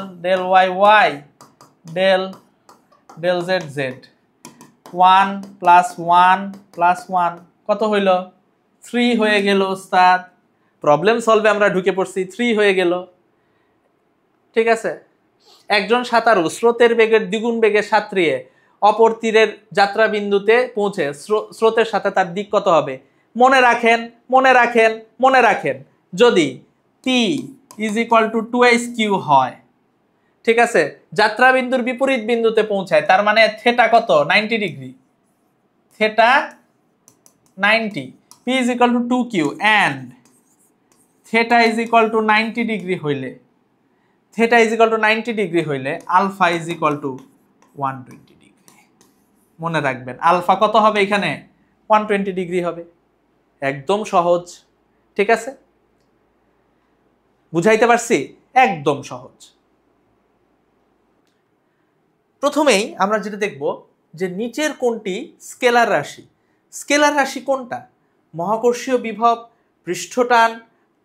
yy, del zz, 1 + 1 + 1 কত হইল? 3 হয়ে গেল ওস্তাদ। প্রবলেম সলভে আমরা ঢুকে পড়ছি, 3 হয়ে গেল। ঠিক আছে, একজন সাঁতারু স্রোতের বেগের দ্বিগুণ বেগে সাঁতরিয়ে অপর তীরের যাত্রা বিন্দুতে পৌঁছে স্রোতের সাথে তার দিক কত হবে? মনে রাখেন যদি p = 2h3 হয়, ঠিক আছে, যাত্রা বিন্দুর বিপরীত বিন্দুতে পৌঁছায়, তার মানে থেটা কত? 90 degree. Theta 90, p = 2q and theta = 90 degree হইলে, থেটা = 90 ডিগ্রি হইলে আলফা = 120 ডিগ্রি। মনে রাখবেন আলফা কত হবে? এখানে 120 ডিগ্রি হবে। একদম সহজ। ঠিক আছে, বুঝাইতে পারছি? একদম সহজ। প্রথমেই আমরা যেটা দেখব যে নিচের কোনটি স্কেলার রাশি? স্কেলার রাশি কোনটা? মহাকর্ষীয় বিভব, পৃষ্ঠটান,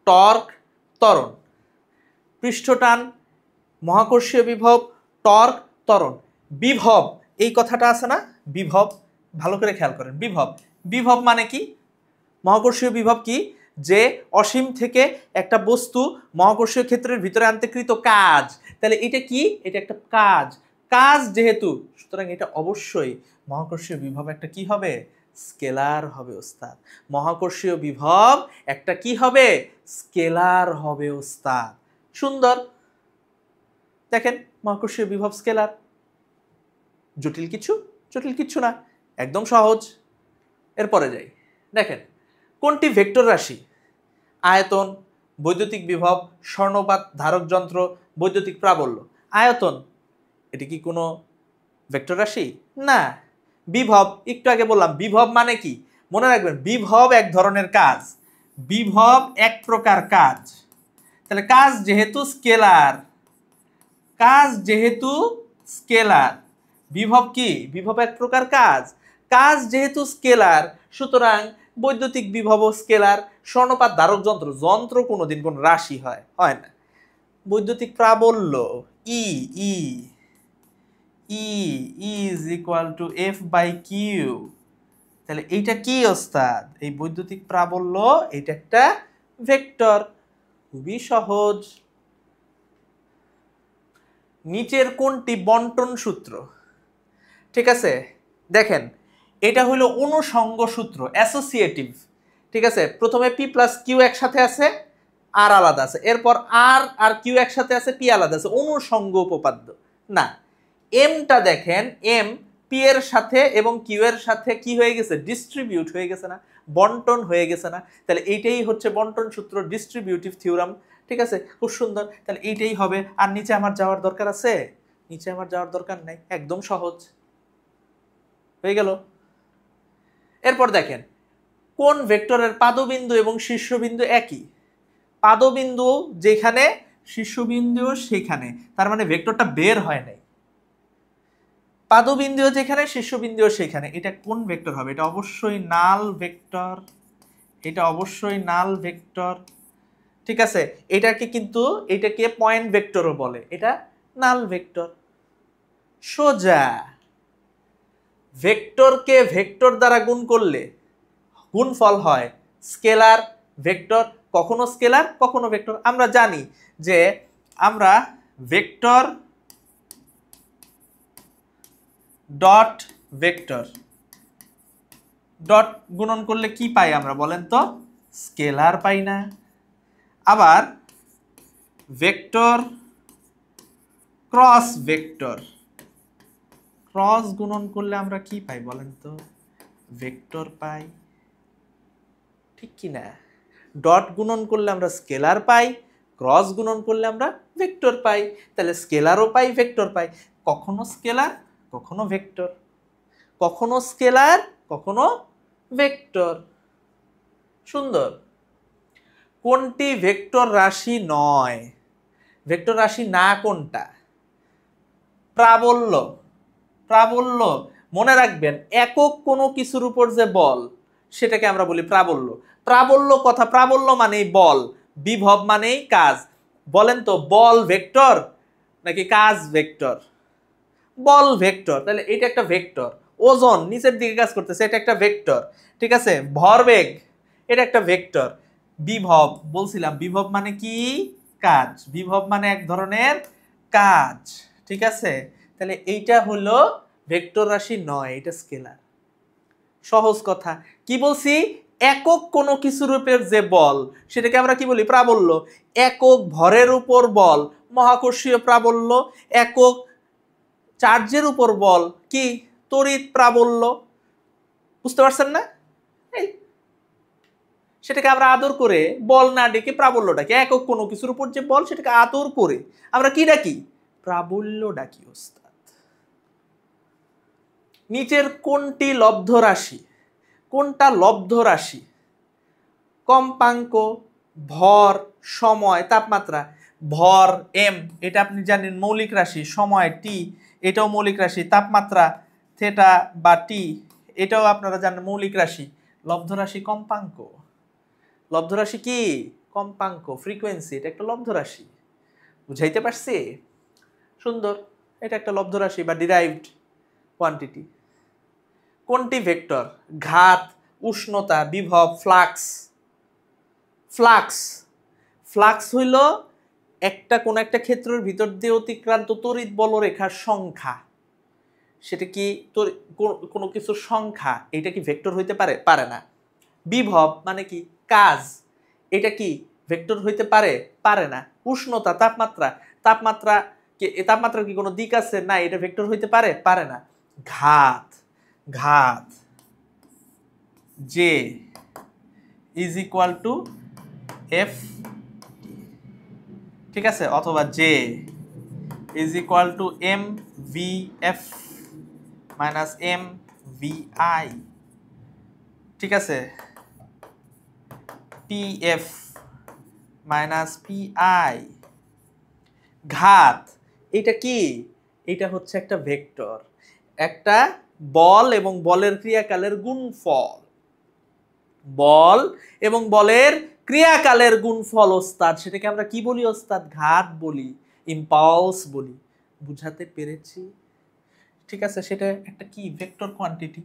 টর্ক, ত্বরণ। পৃষ্ঠটান, মহাকর্ষীয় বিভব, টর্ক, ত্বরণ। বিভব, এই কথাটা আছে না? বিভব, ভালো করে খেয়াল করেন। বিভব মানে কি? মহাকর্ষীয় বিভব কি? যে অসীম থেকে একটা বস্তু মহাকর্ষীয় ক্ষেত্রের ভিতরে আনতে কৃত কাজ। তাহলে এটা কি? এটা একটা কাজ যেহেতু, সুতরাং এটা অবশ্যই মহাকর্ষীয় বিভব একটা কি হবে? স্কেলার হবে ওস্তাদ। মহাকর্ষীয় বিভব একটা কি হবে? স্কেলার হবে ওস্তাদ। সুন্দর, দেখেন মহাকর্ষীয় বিভব স্কেলার। জটিল কিছু না, একদম সহজ। এরপরে যাই, দেখেন কোনটি ভেক্টর রাশি? আয়তন, বৈদ্যুতিক বিভব, স্বর্ণপাত, ধারক যন্ত্র, বৈদ্যুতিক প্রাবল্য। আয়তন, এটি কি কোনো ভেক্টর রাশি? না। বিভব, একটু আগে বললাম বিভব মানে কি? মনে রাখবেন বিভব এক ধরনের কাজ, বিভব এক প্রকার কাজ। তাহলে কাজ যেহেতু স্কেলার, বিভব কি? বিভব এক প্রকার কাজ যেহেতু স্কেলার, সুতরাং বৈদ্যুতিক বিভব স্কেলার। স্বর্ণপাত, ধারক যন্ত্র কোনোদিন কোন রাশি হয় না। বৈদ্যুতিক প্রাবল্য E = F/Q, তাহলে এইটা কি ওস্তাদ? এই বৈদ্যুতিক প্রাবল্য, এটা একটা ভেক্টর। খুবই সহজ। নিচের কোনটি বন্টন সূত্র? ঠিক আছে, দেখেন এটা হলো অনুষঙ্গ সূত্র, অ্যাসোসিয়েটিভ। ঠিক আছে, প্রথমে p + q একসাথে আছে, r আলাদা আছে, এরপর r আর q একসাথে আছে, p আলাদা আছে, অনুষঙ্গ উপপাদ্য না। এমটা দেখেন, এম পি এর সাথে এবং কিউ এর সাথে কি হয়ে গেছে, ডিস্ট্রিবিউট হয়ে গেছে না, বন্টন হয়ে গেছে না। তাহলে এইটাই হচ্ছে বন্টন সূত্র, ডিস্ট্রিবিউটিভ থিওরাম। ঠিক আছে, খুব সুন্দর। তাহলে এইটাই হবে। আর নিচে আমার যাওয়ার দরকার আছে? নিচে আমার যাওয়ার দরকার নাই, একদম সহজ হয়ে গেল। এরপর দেখেন কোন ভেক্টরের পাদবিন্দু এবং শীর্ষবিন্দু একই। পাদবিন্দু যেখানে, শীর্ষবিন্দু সেখানে, তার মানে ভেক্টরটা বের হয় নাই। পাদবিন্দু যেখানে, শীর্ষবিন্দু সেখানে, এটা কোন ভেক্টর হবে? এটা অবশ্যই নাল ভেক্টর, এটা অবশ্যই নাল ভেক্টর। ঠিক আছে, এটাকে কিন্তু এটাকে পয়েন্ট ভেক্টরও বলে, এটা নাল ভেক্টর। সোজা। ভেক্টরকে ভেক্টর দ্বারা গুণ করলে গুণফল হয় স্কেলার ভেক্টর, কখনো স্কেলার কখনো ভেক্টর। আমরা জানি যে আমরা ভেক্টর ডট ভেক্টর ডট গুণন করলে কি পাই আমরা বলেন তো? স্কেলার পাই না। আবার ভেক্টর ক্রস ভেক্টর, ক্রস গুণন করলে আমরা কি পাই বলেন তো? ভেক্টর পাই, ঠিক কি না? ডট গুণন করলে আমরা স্কেলার পাই, ক্রস গুণন করলে আমরা ভেক্টর পাই। তাহলে স্কেলারও পাই, ভেক্টর পাই, কখনো স্কেলার কখনো ভেক্টর, কখনো স্কেলার কখনো ভেক্টর। সুন্দর। কোনটি ভেক্টর রাশি নয়? ভেক্টর রাশি না কোনটা? প্রাবল্য। প্রাবল্য মনে রাখবেন, একক কোনো কিছুর উপর যে বল সেটাকে আমরা বলি প্রাবল্য। প্রাবল্য কথা, প্রাবল্য মানেই বল, বিভব মানেই কাজ। বলেন তো বল ভেক্টর নাকি কাজ ভেক্টর? বল ভেক্টর, তাহলে এটা একটা ভেক্টর। ওজন নিচের দিকে কাজ করতেছে, এটা একটা ভেক্টর। ঠিক আছে, ভরবেগ এটা একটা ভেক্টর। বিভব বলছিলাম, বিভব মানে কি? কাজ। বিভব মানে এক ধরনের কাজ। ঠিক আছে, তাহলে এইটা হলো ভেক্টর রাশি নয়, এটা স্কেলার। সহজ কথা। কি বলছি? একক কোনো কিছুর উপর যে বল সেটাকে আমরা কি বলি? প্রাবল্য। একক ভরের উপর বল মহাকর্ষীয় প্রাবল্য, একক চার্জের উপর বল কি? তড়িৎ প্রাবল্য। বুঝতে পারছেন না? এই সেটাকে আমরা আদর করে বল না ডেকে প্রাবল্য ডাকি। একক কোনো কিছুর উপর যে বল সেটাকে আদর করে আমরা কি ডাকি? প্রাবল্য ডাকি। ওস্তাদ, নিচের কোনটি লব্ধ রাশি? কোনটা লব্ধ রাশি? কম্পাঙ্ক, ভর, সময়, তাপমাত্রা। ভর এম এটা আপনি জানেন মৌলিক রাশি, সময় টি এটাও মৌলিক রাশি, তাপমাত্রা থেটা বা টি এটাও আপনারা জানেন মৌলিক রাশি। লব্ধ রাশি কম্পাঙ্ক। লব্ধ রাশি কি? কম্পাঙ্ক, ফ্রিকোয়েন্সি, এটা একটা লব্ধ রাশি। বুঝাইতে পারছি? সুন্দর। এটা একটা লব্ধ রাশি বা ডিরাইভড কোয়ান্টিটি। কোনটি ভেক্টর? ঘাত, উষ্ণতা, বিভব, ফ্লাক্স। ফ্লাক্স, ফ্লাক্স হইল একটা কোন একটা ক্ষেত্রের ভিতর দিয়ে অতিক্রান্ত তড়িৎ বলরেখার সংখ্যা। সেটা কি কোনো কিছুর সংখ্যা, এটা কি ভেক্টর হইতে পারে? পারে না। বিভব মানে কি? কাজ, এটা কি ভেক্টর হইতে পারে? পারে না। উষ্ণতা, তাপমাত্রা, তাপমাত্রা তাপমাত্রার কি কোনো দিক আছে? না, এটা ভেক্টর হইতে পারে? পারে না। ঘাত, ঘাত J is equal to F, ঠিক আছে, অথবা J is equal to M V F minus M V I. ঠিক আছে, P F minus P I. ঘাত এটা কি? এটা হচ্ছে একটা ভেক্টর, একটা বল এবং বলের ক্রিয়াকালের গুণফল। বল এবং বলের ক্রিয়াকালের গুণফল ওস্তাদ, সেটাকে আমরা কি বলি ওস্তাদ? ঘাত বলি, ইম্পালস বলি। বুঝাতে পেরেছি? ঠিক আছে, সেটা একটা কি? Vector quantity.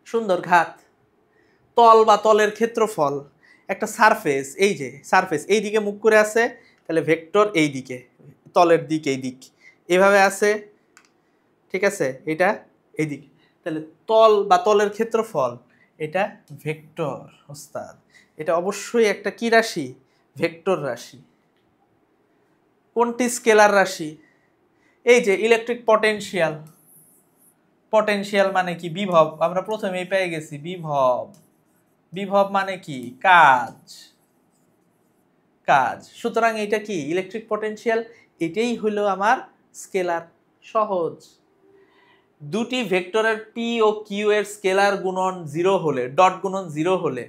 সুন্দর। ঘাত তল বা তলের ক্ষেত্রফল, একটা সারফেস, এই যে সারফেস এই দিকে মুখ করে আছে, তাহলে ভেক্টর এই দিকে, তলের দিক এই দিক এভাবে আছে। ঠিক আছে, এটা এই দিক, তাহলে তল বা তলের ক্ষেত্রফল এটা ভেক্টর ওস্তাদ। এটা অবশ্যই একটা কি রাশি? ভেক্টর রাশি। কোনটি স্কেলার রাশি? এই যে ইলেকট্রিক পটেনশিয়াল, পটেনশিয়াল মানে কি? বিভব। আমরা প্রথমেই পেয়ে গেছি বিভব। বিভব মানে কি? কাজ। কাজ। সুতরাং এটা কি? Electric potential. এটাই হলো আমার স্কেলার। সহজ। দুটি ভেক্টরের পি ও কিউ এর স্কেলার গুণন 0 হলে, ডট গুণন 0 হলে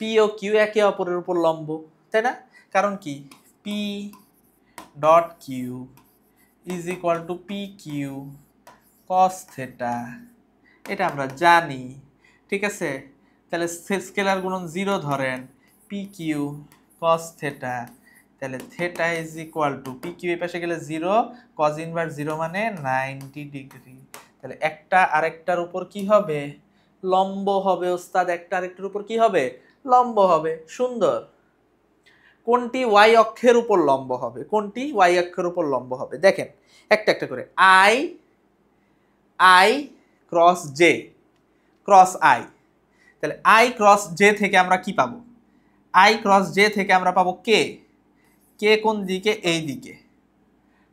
পি ও কিউ একে অপরের উপর লম্ব, তাই না? কারণ কি? P dot Q is equal to P Q cos theta, এটা আমরা জানি। ঠিক আছে, তাহলে স্কেলার গুণন 0 ধরেন, পি কিউ কস থেটা, তাহলে theta is equal to P Q এই পাশে গেলে 0, কজ ইনভার্স 0 মানে 90 ডিগ্রি। তাহলে একটা আরেকটার উপর কি হবে? লম্ব হবে ওস্তাদ। একটা আরেকটার উপর কি হবে? লম্ব হবে। সুন্দর। কোনটি ওয়াই অক্ষের উপর লম্ব হবে? কোনটি ওয়াই অক্ষের উপর লম্ব হবে? দেখেন একটা একটা করে। I I cross J cross I. তাহলে আই ক্রস জে থেকে আমরা কি পাবো? আই ক্রস জে থেকে আমরা পাবো কে। কে কোন দিকে? এই দিকে।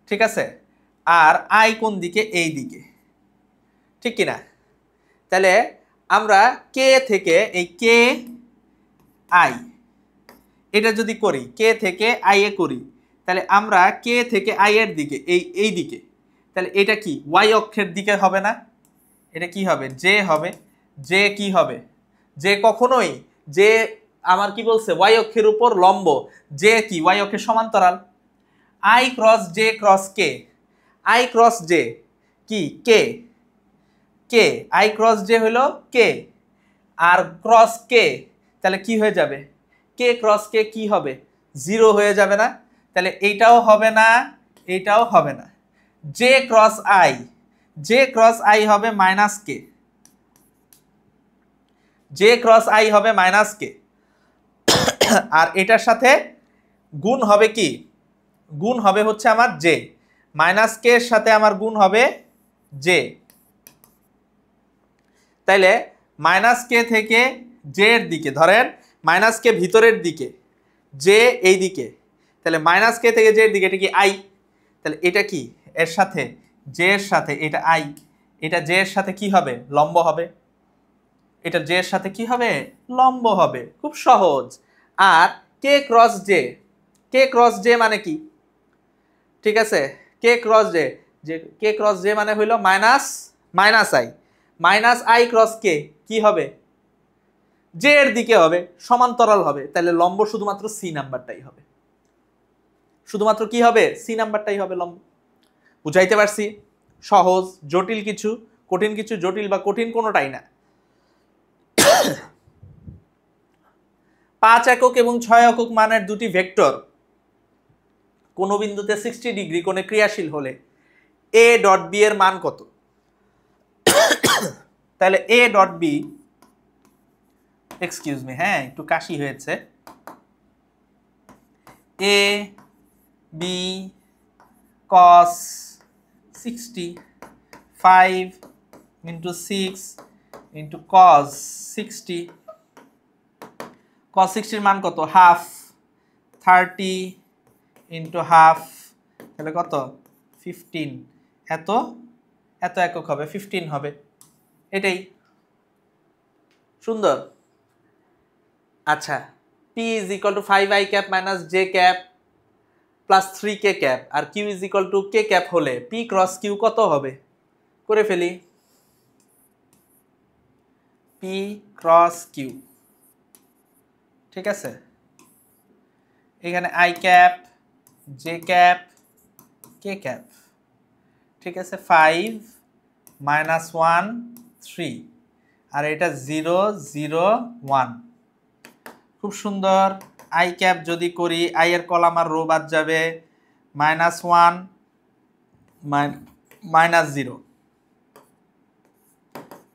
ঠিক আছে, আর আই কোন দিকে? এই দিকে। ঠিক কিনা? তাহলে আমরা কে থেকে এই কে আই এটা যদি করি, কে থেকে আই এ করি, তাহলে আমরা কে থেকে আই এর দিকে এই দিকে, তাহলে এটা কি? ওয়াই অক্ষের দিকে হবে না? এটা কি হবে? জে হবে। জে কি হবে? জে কখনোই, জে আমার কি বলছে? ওয়াই অক্ষের উপর লম্ব। জে কি? ওয়াই অক্ষের সমান্তরাল। I cross J cross K. I cross J কি? কে। কে আই ক্রস জে হলো কে, আর ক্রস কে তাহলে কি হয়ে যাবে? কে ক্রস কে কি হবে? 0 হয়ে যাবে না? তাহলে এইটাও হবে না, এইটাও হবে না। J cross I, J cross I হবে minus K. J cross I হবে মাইনাস কে, আর এটার সাথে গুণ হবে কি? গুণ হবে হচ্ছে আমার জে। মাইনাস কে এর সাথে আমার গুণ হবে জে। তাইলে মাইনাস কে থেকে জে এর দিকে ধরেন, মাইনাস কে ভিতরের দিকে, জে এই দিকে, তাহলে মাইনাস কে থেকে জে এর দিকে, এটা কি? আই। তাহলে এটা কি? এর সাথে জে এর সাথে এটা আই, এটা জে এর সাথে কি হবে? লম্ব হবে। এটা জে এর সাথে কি হবে? লম্ব হবে। খুব সহজ। আর কে ক্রস জে, কে ক্রস জে মানে কি? ঠিক আছে, কে ক্রস জে, যে কে ক্রস জে মানে হইল minus minus I. Minus I cross K কি হবে? জে এর দিকে হবে, সমান্তরাল হবে। তাহলে লম্ব শুধুমাত্র সি নাম্বারটাই হবে। শুধুমাত্র কি হবে? সি নাম্বারটাই হবে লম্ব। বুঝাইতে পারছি? সহজ। জটিল কিছু, কঠিন কিছু, জটিল বা কঠিন কোনোটাই না। 5 একক এবং 6 একক মানের দুটি ভেক্টর কোন বিন্দুতে 60 ডিগ্রি কোণে ক্রিয়াশীল হলে এ ডট বি এর মান কত? তাহলে A dot B, excuse me, হ্যাঁ একটু কাশি হয়েছে। A B cos 60, 5 into 6 into cos 60, cos 60 এর মান কত? হাফ। 30 into হাফ, তাহলে কত? 15। এত এত একক হবে, 15 হবে। এটাই। সুন্দর। আচ্ছা, P is equal to 5i cap minus j cap plus 3k cap আর q is equal to k cap হলে p ক্রস q কত হবে? করে ফেলি। p ক্রস q, ঠিক আছে, এখানে i cap, j cap, k cap, ঠিক আছে। 5 মাইনাস 1 3, আর এটা 0 0 1। খুব সুন্দর। আই ক্যাপ যদি করি, আই এর কলাম আর রো বাদ যাবে, minus 1 minus 0,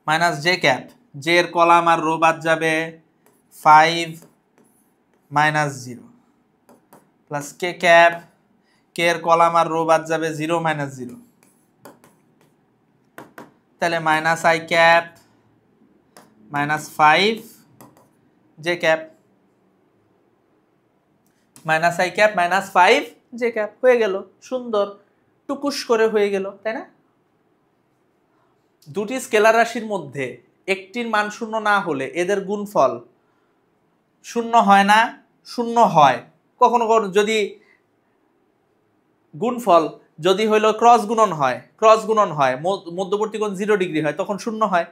minus J cap, J এর কলাম আর রো বাদ যাবে, 5 মাইনাস 0, প্লাস কে ক্যাপ, কে এর কলাম আর রো বাদ যাবে, 0 মাইনাস 0, তাহলে minus I cap minus 5 J cap, minus I cap minus 5 J cap হয়ে গেল। সুন্দর, টুকুস করে হয়ে গেল, তাই না? দুটি স্কেলার রাশির মধ্যে একটির মান শূন্য না হলে এদের গুণফল শূন্য হয় না, শূন্য হয়। কখনো কখনো যদি গুণফল যদি হইলো ক্রস গুণন হয় মধ্যবর্তী কোণ 0 ডিগ্রি হয় তখন শূন্য হয়,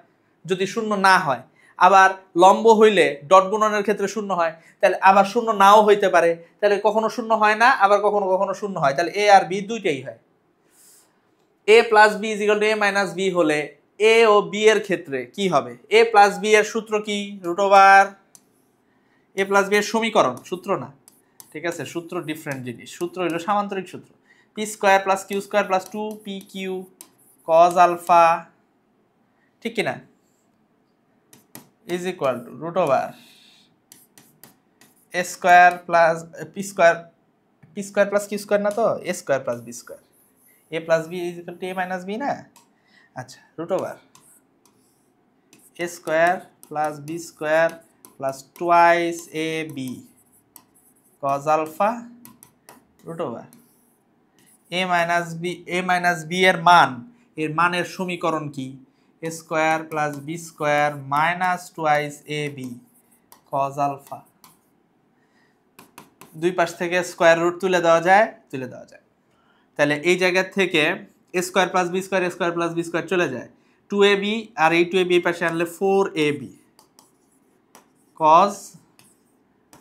যদি শূন্য না হয়। আবার লম্ব হইলে ডট গুণনের ক্ষেত্রে শূন্য হয়, তাহলে আবার শূন্য নাও হইতে পারে, তাহলে কখনো শূন্য হয় না, আবার কখনো কখনো শূন্য হয়। তাহলে এ আর বি দুইটাই হয়। A plus B is equal to A minus B হলে এ ও বি এর ক্ষেত্রে কি হবে? এ প্লাস বি এর সূত্র কি? রুট ওভার এ প্লাস বি এর সমীকরণ, সূত্র না, ঠিক আছে? সূত্র ডিফারেন্ট জিনিস। সূত্র হলো সামান্তরিক সূত্র, P square plus Q square plus 2 P Q cos alpha, ঠিক কিনা, is equal to root over A square plus P square plus Q square, না তো A square plus B square, A plus B is equal to A minus B না? আচ্ছা, root over A square plus B square plus twice A B cos alpha root over A minus B এর মানের সমীকরণ কি? এ square plus B square minus twice A B cos alpha. দুই পাশ থেকে square root তুলে দেওয়া যায়। তাহলে এই জায়গা থেকে এ স্কোয়ার প্লাস বি স্কোয়ার চলে যায়, 2ab, আর এই 2ab এই পাশে আনলে 4ab cos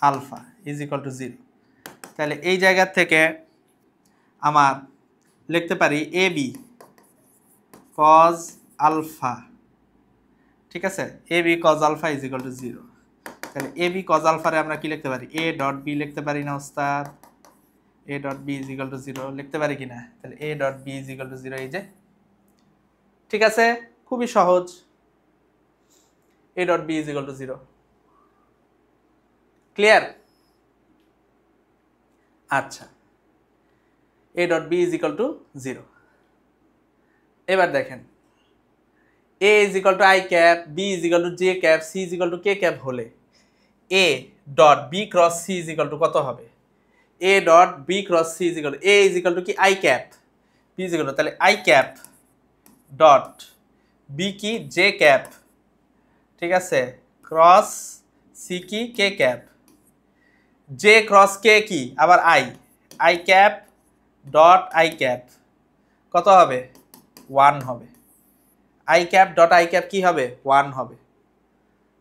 alpha is equal to 0। তাহলে এই জায়গা থেকে আমার লিখতে পারি ab cos আলফা, ঠিক আছে? ab cos alpha is equal to 0। তাহলে ab cos আলফারে আমরা কি লিখতে পারি? a ডট b লিখতে পারি না ওস্তাদ? a dot b is equal to 0 লিখতে পারি কিনা? তাহলে a dot b is equal to 0, এই যে, ঠিক আছে? খুবই সহজ, a dot b is equal to 0। Clear? আচ্ছা, a dot b is equal to 0। এবার দেখেন a is equal to I cap, b is equal two J cap, c is equal to K cap হলে a dot b cross c is equal to কত হবে? a dot b cross c is equal to a is equal to কি? I cap, b is equal to, তাহলে I cap dot b কি? J cap, ঠিক আছে? Cross c কি? K cap. J cross K কি? আবার I cap dot I cap কত হবে? 1 হবে। I cap dot I cap কি হবে? 1 হবে,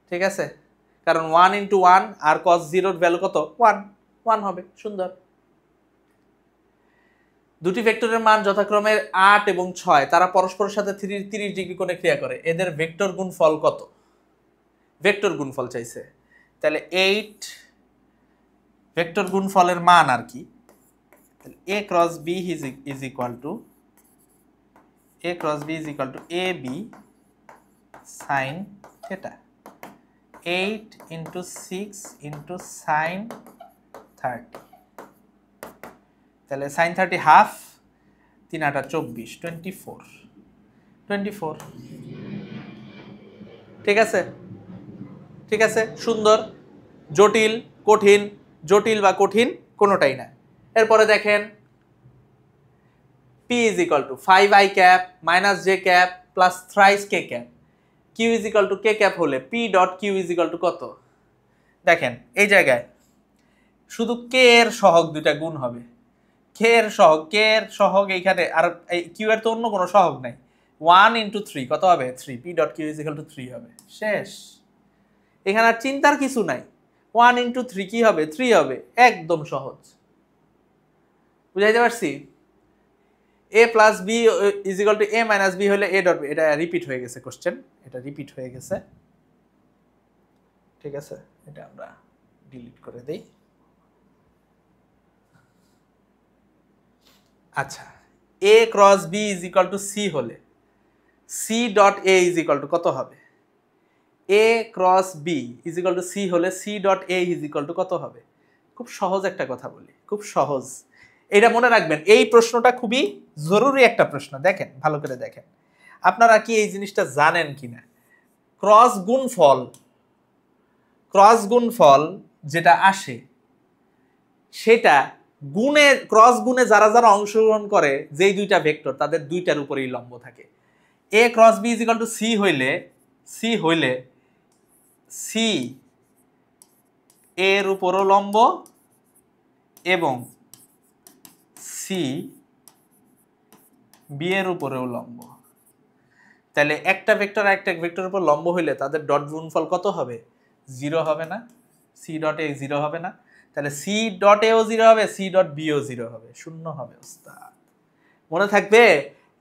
ঠিক আছে? কারণ 1 ইন্টু 1 আর cos 0 এর ভ্যালু কত? 1 হবে। সুন্দর। দুটি ভেক্টরের মান যথাক্রমে 8 এবং 6, তারা পরস্পরের সাথে 30 ডিগ্রি কোণে ক্রিয়া করে, এদের ভেক্টর গুণফল কত? ভেক্টর গুণফল চাইছে। তাহলে 8 ভেক্টর গুণফলের মান আর কি? তাহলে a cross b is equal two ab sin theta, 8 into 6 into sin 30, তাহলে sin 30 হাফ, 3 8 24, 24, ঠিক আছে? সুন্দর। জটিল বা কঠিন কোনোটাই না। এরপরে দেখেন p is equal two 5i cap minus j cap plus thrice k cap, q is equal two k cap হলে p dot q is equal to কত? দেখেন এই জায়গায় শুধু k এর সহগ দুইটা গুণ হবে, k এর সহগ এইখানে, আর এই q এর তো অন্য কোনো সহগ নাই। 1 ইন্টু 3 কত হবে? 3, p dot q is equal to 3 হবে। শেষ। এখানে আর চিন্তার কিছু নাই। 1 ইন্টু 3 কি হবে? 3 হবে। একদম সহজ। বুঝাইতে পারছি? a plus b is equal to a minus b হলে a ডট b, এটা রিপিট হয়ে গেছে কোশ্চেন, এটা রিপিট হয়ে গেছে, ঠিক আছে? এটা আমরা ডিলিট করে দেই। আচ্ছা, a cross b is equal two c হলে c dot a is equal to কত হবে? a cross b is equal two c হলে c dot a is equal to কত হবে? খুব সহজ একটা কথা বলি, খুব সহজ। এটা মনে রাখবেন, এই প্রশ্নটা খুবই জরুরি একটা প্রশ্ন। দেখেন, ভালো করে দেখেন, আপনারা কি এই জিনিসটা জানেন কিনা? ক্রস গুণফল যেটা আসে সেটা ক্রস গুণে যারা অংশগ্রহণ করে, যেই দুইটা ভেক্টর তাদের দুইটার উপরেই লম্ব থাকে। A cross B is equal to C হইলে সি এর উপরও লম্ব এবং সি বি এর উপরেও লম্ব। তাহলে একটা ভেক্টর একটা ভেক্টরের উপর লম্ব হইলে তাদের ডট গুণফল কত হবে? 0 হবে না? সি ডট এ 0 হবে না? তাহলে সি ডট এও 0 হবে, সি ডট বিও 0 হবে, শূন্য হবে ওস্তাদ। মনে থাকবে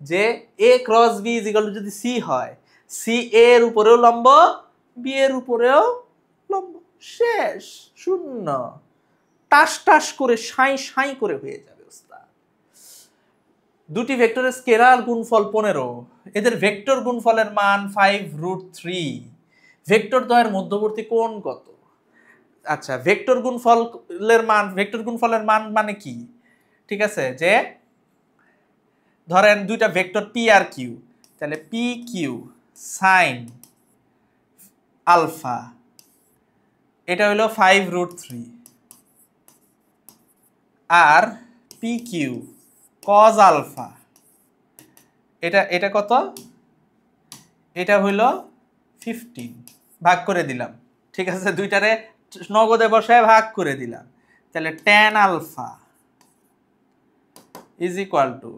যে A cross B is equal to যদি সি হয়, সি এর উপরেও লম্ব, বি এর উপরেও লম্ব, শেষ, শূন্য, টাস টাস করে সাই সাই করে হয়ে যাবে ওস্তাদ। দুটি ভেক্টরের স্কেলার গুণফল 15, এদের ভেক্টর গুণফলের মান 5√3। ভেক্টর দ্বয়ের মধ্যবর্তী কোণ কত? আচ্ছা, ভেক্টর গুণফলের মান মানে কি? ঠিক আছে, যে ধরেন দুইটা ভেক্টর পি আর কিউ, তাহলে পি কিউ সাইন আলফা, এটা হলো 5√3, আর পি কিউ কজ আলফা, এটা কত? এটা হইলো 15। ভাগ করে দিলাম, ঠিক আছে, দুইটারে নগদে বসায় ভাগ করে দিলাম। তাহলে tan alpha is equal to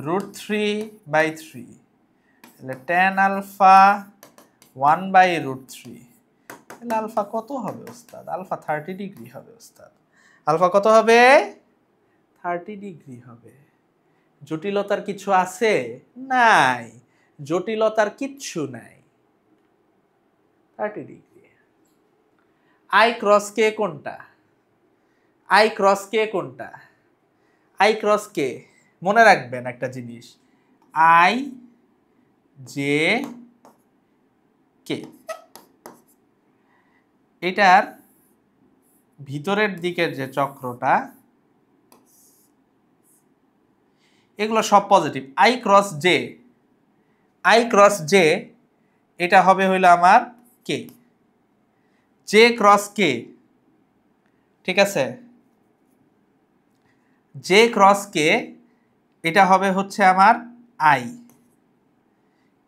√3/3। তাহলে tan আলফা 1/√3। তাহলে আলফা কত হবে ওস্তাদ? আলফা 30 ডিগ্রি হবে ওস্তাদ। আলফা কত হবে? 30 ডিগ্রি হবে। জটিলতার কিছু আছে? নাই, জটিলতার কিচ্ছু নাই। 30 ডিগ্রি। আই ক্রস কে কোনটা? আই ক্রস কে কোনটা? আই ক্রস কে মনে রাখবেন একটা জিনিস, আই জে কে, এটার ভিতরের দিকের যে চক্রটা, এগুলো সব পজিটিভ। আই ক্রস জে, এটা হবে হইলো আমার কে, জে ক্রস কে, ঠিক আছে, জে ক্রস কে এটা হবে হচ্ছে আমার আই,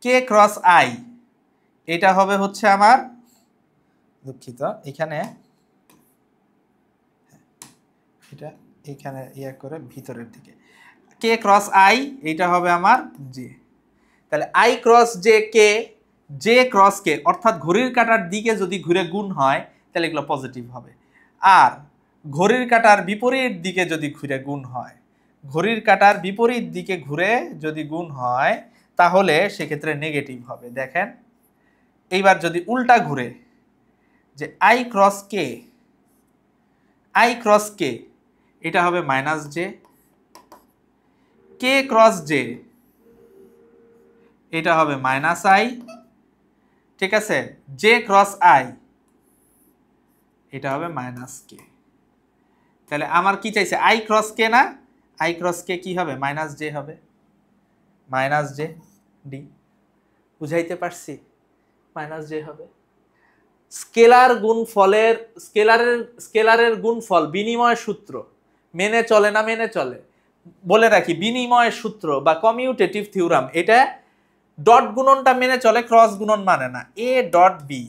কে ক্রস আই এটা হবে হচ্ছে আমার, দুঃখিত, এখানে এটা এখানে ইয়া করে ভিতরের দিকে, কে ক্রস আই এটা হবে আমার জে। তাহলে I cross J K, J cross কে, অর্থাৎ ঘড়ির কাঁটার দিকে যদি ঘুরে গুণ হয় তাহলে এগুলো পজিটিভ হবে। আর ঘড়ির কাঁটার বিপরীত দিকে যদি ঘুরে গুণ হয়, ঘড়ির কাঁটার বিপরীত দিকে ঘুরে যদি গুণ হয় তাহলে সেক্ষেত্রে নেগেটিভ হবে। দেখেন এইবার যদি উল্টা ঘুরে, যে আই ক্রস কে এটা হবে মাইনাস জে, কে ক্রস জে এটা হবে মাইনাস আই, ঠিক আছে, জে ক্রস আই এটা হবে মাইনাস কে। তাহলে আমার কি চাইছে? আই ক্রস কে না, আই ক্রস কে কি হবে? মাইনাস জে হবে, মাইনাস জে ডি। বুঝাইতে পারছি? মাইনাস জে হবে। স্কেলারের গুণফল বিনিময় সূত্র মেনে চলে না মেনে চলে? বলে রাখি, বিনিময় সূত্র বা কমিউটেটিভ থিওরাম, এটা ডট গুণনটা মেনে চলে, ক্রস গুণন মানে না। A dot B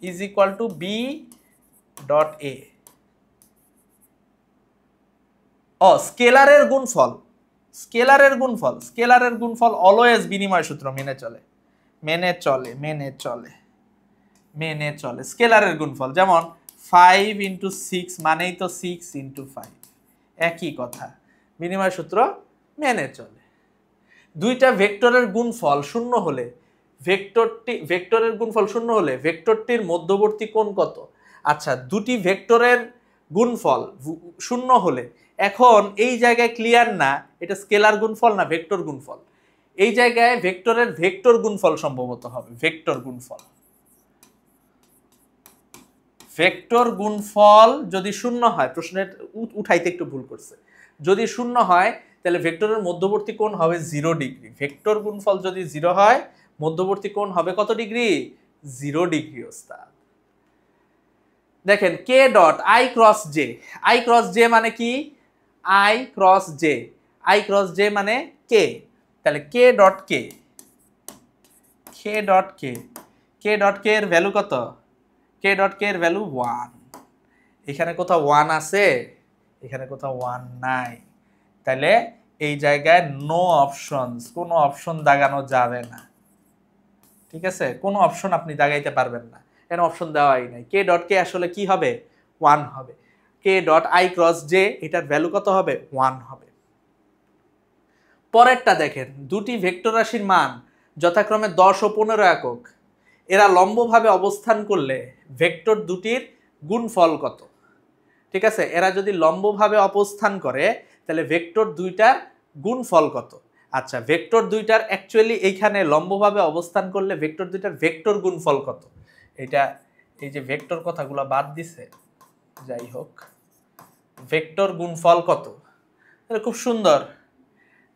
is equal to B dot A. স্কেলারের গুণফল অলওয়েজ বিনিময় সূত্র মেনে চলে। স্কেলারের গুণফল যেমন 5 × 6 মানেই তো 6 × 5, একই কথা, বিনিময় সূত্র মেনে চলে। দুইটা ভেক্টরের গুণফল শূন্য হলে, ভেক্টরটির মধ্যবর্তী কোণ কত? আচ্ছা, দুটি ভেক্টরের গুণফল শূন্য হলে, এখন এই জায়গায় ক্লিয়ার না এটা স্কেলার গুণফল না ভেক্টর গুণফল। এই জায়গায় ভেক্টরের ভেক্টর গুণফল সম্ভবত হবে, ভেক্টর গুণফল যদি শূন্য হয়, প্রশ্নের উঠাইতে একটু ভুল করছে, যদি শূন্য হয় তাহলে ভেক্টরের মধ্যবর্তী কোণ হবে 0 ডিগ্রি। ভেক্টর গুণফল যদি 0 হয়, মধ্যবর্তী কোণ হবে কত ডিগ্রি? 0 ডিগ্রি ওস্তাদ। দেখেন কে ডট আই ক্রস জে মানে কি? আই ক্রস জে মানে কে, তাহলে কে ডট কে, কে ডট কে, কে ডট কে এর ভ্যালু কত? কে ডট কে এর ভ্যালু 1। এখানে কোথাও 1 আছে? এখানে কোথাও 1 নাই। তাহলে এই জায়গায় নো অপশনস, কোনো অপশন দাগানো যাবে না। ঠিক আছে, কোনো অপশন আপনি দাগাইতে পারবেন না, এখানে অপশন দেওয়াই নাই। কে ডট কে আসলে কি হবে? 1 হবে। কে ডট আই ক্রস জে, এটার ভ্যালু কত হবে? 1 হবে। পরেরটা দেখেন, দুটি ভেক্টর রাশির মান যথাক্রমে 10 ও 15 একক, এরা লম্বভাবে অবস্থান করলে ভেক্টর দুটির গুণফল কত? ঠিক আছে, এরা যদি লম্বভাবে অবস্থান করে তাহলে ভেক্টর দুইটার গুণফল কত? আচ্ছা, ভেক্টর দুইটার অ্যাকচুয়ালি এইখানে লম্বভাবে অবস্থান করলে ভেক্টর দুইটার ভেক্টর গুণফল কত? এটা এই যে ভেক্টর কথাগুলো বাদ দিছে, যাই হোক, ভেক্টর গুণফল কত? তাহলে খুব সুন্দর,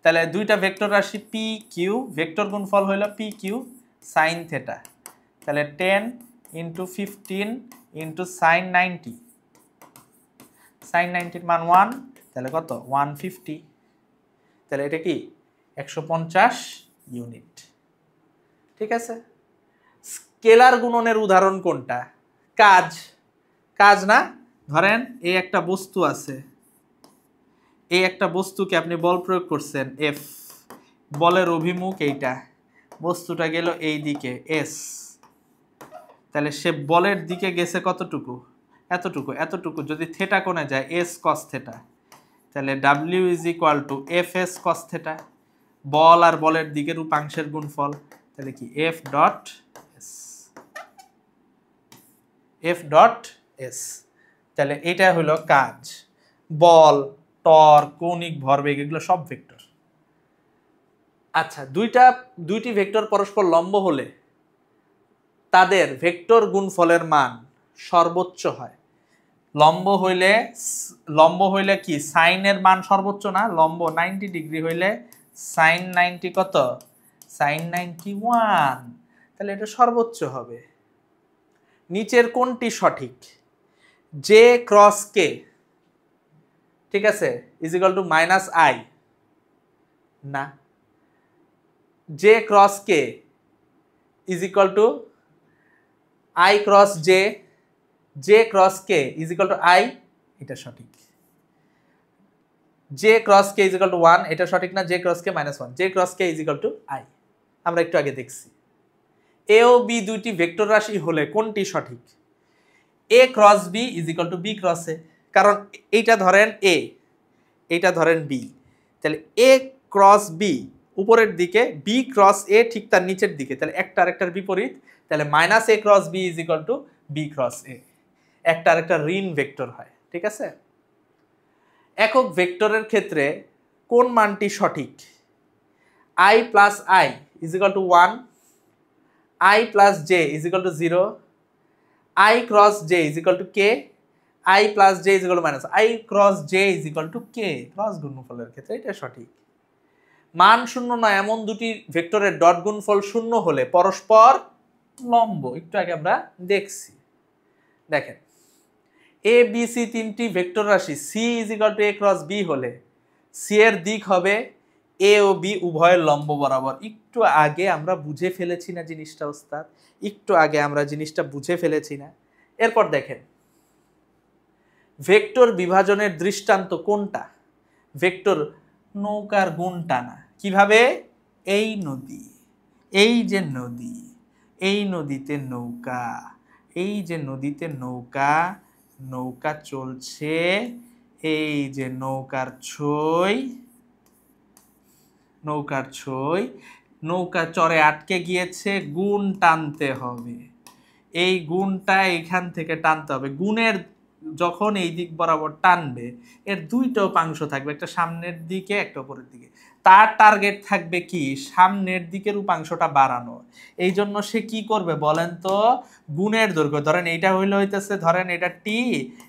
তাহলে দুইটা ভেক্টর রাশি পি কিউ, ভেক্টর গুণফল হইল পি কিউ সাইন থেটা। তাহলে 10 ইন্টু 15 ইন্টু সাইন 90, সাইন 90 মান 1, তাহলে কত? 150। তাহলে এটা কি 150 ইউনিট। ঠিক আছে, স্কেলার গুণনের উদাহরণ কোনটা? কাজ, কাজ না? ধরেন এই একটা বস্তু আছে, এই একটা বস্তুকে আপনি বল প্রয়োগ করছেন এফ, বলের অভিমুখ এইটা, বস্তুটা গেল এই দিকে এস, তাহলে সে বলের দিকে গেছে কতটুকু? এতটুকু। এতটুকু যদি থেটা কোণে যায় এস কস থেটা, তাহলে W is equal to F S cos theta, বল আর বলের দিকের উপাংশের গুণফল, তাহলে কি F dot S, F dot S. তাহলে এটা হলো কাজ। বল, টর্ক, কৌণিক ভরবেগ এগুলো সব ভেক্টর। আচ্ছা, দুইটি ভেক্টর পরস্পর লম্ব হলে তাদের ভেক্টর গুণফলের মান সর্বোচ্চ হয়। লম্ব হইলে কি সাইনের মান সর্বোচ্চ না? লম্ব 90 ডিগ্রি হইলে সাইন 90 কত? সাইন 91, তাহলে এটা সর্বোচ্চ হবে। নিচের কোনটি সঠিক? জে ক্রস কে, ঠিক আছে, is equal to minus I না, J cross K is equal to I cross J, J cross K is equal to I, এটা সঠিক। J cross K is equal to 1, এটা সঠিক না, J cross K minus 1, J cross K is equal to I. আমরা একটু আগে দেখছি। এ ও B দুইটি ভেক্টর রাশি হলে কোনটি সঠিক? A cross B is equal to B cross A, কারণ এইটা ধরেন এ, এইটা ধরেন বি, তাহলে এ ক্রস বি উপরের দিকে, বি ক্রস এ ঠিক তার নিচের দিকে, তাহলে একটা আরেকটার বিপরীত, তাহলে minus A cross B is equal to B cross A, একটা আরেকটা ঋণ ভেক্টর হয়। ঠিক আছে, একক ভেক্টরের ক্ষেত্রে কোন মানটি সঠিক? I plus I is equal to 1, I plus J is equal to 0, I cross J is equal to K, I plus J is equal to minus I cross J is equal to K. Cross গুণফলের ক্ষেত্রে এটা সঠিক। মান শূন্য নয় এমন দুটি ভেক্টরের ডট গুণফল শূন্য হলে পরস্পর লম্ব, একটু আগে আমরা দেখছি। দেখেন, এ বি সি তিনটি ভেক্টর রাশি C is equal to A cross B হলে সি এর দিক হবে এ ও বি উভয়ের লম্ব বরাবর। একটু আগে আমরা বুঝে ফেলেছি না জিনিসটা ওস্তাদ? একটু আগে আমরা জিনিসটা বুঝে ফেলেছি না? এরপর দেখেন, ভেক্টর বিভাজনের দৃষ্টান্ত কোনটা? ভেক্টর নৌকার গুণ টানা। কিভাবে? এই নদী, এই যে নদী, এই নদীতে নৌকা, এই যে নদীতে নৌকা, নৌকা চলছে, এই যে নৌকার ছই, নৌকার ছই, নৌকা চরে আটকে গিয়েছে, গুণ টানতে হবে। এই গুণটা এখান থেকে টানতে হবে। গুণের যখন এই দিক বরাবর টানবে এর দুইটা উপাংশ থাকবে, একটা সামনের দিকে একটা উপরের দিকে। তার টার্গেট থাকবে কি? সামনের দিকের উপাংশটা বাড়ানো। এই জন্য সে কি করবে বলেন তো? গুণের দৈর্ঘ্য, ধরেন এইটা হইতেছে, ধরেন এটা টি,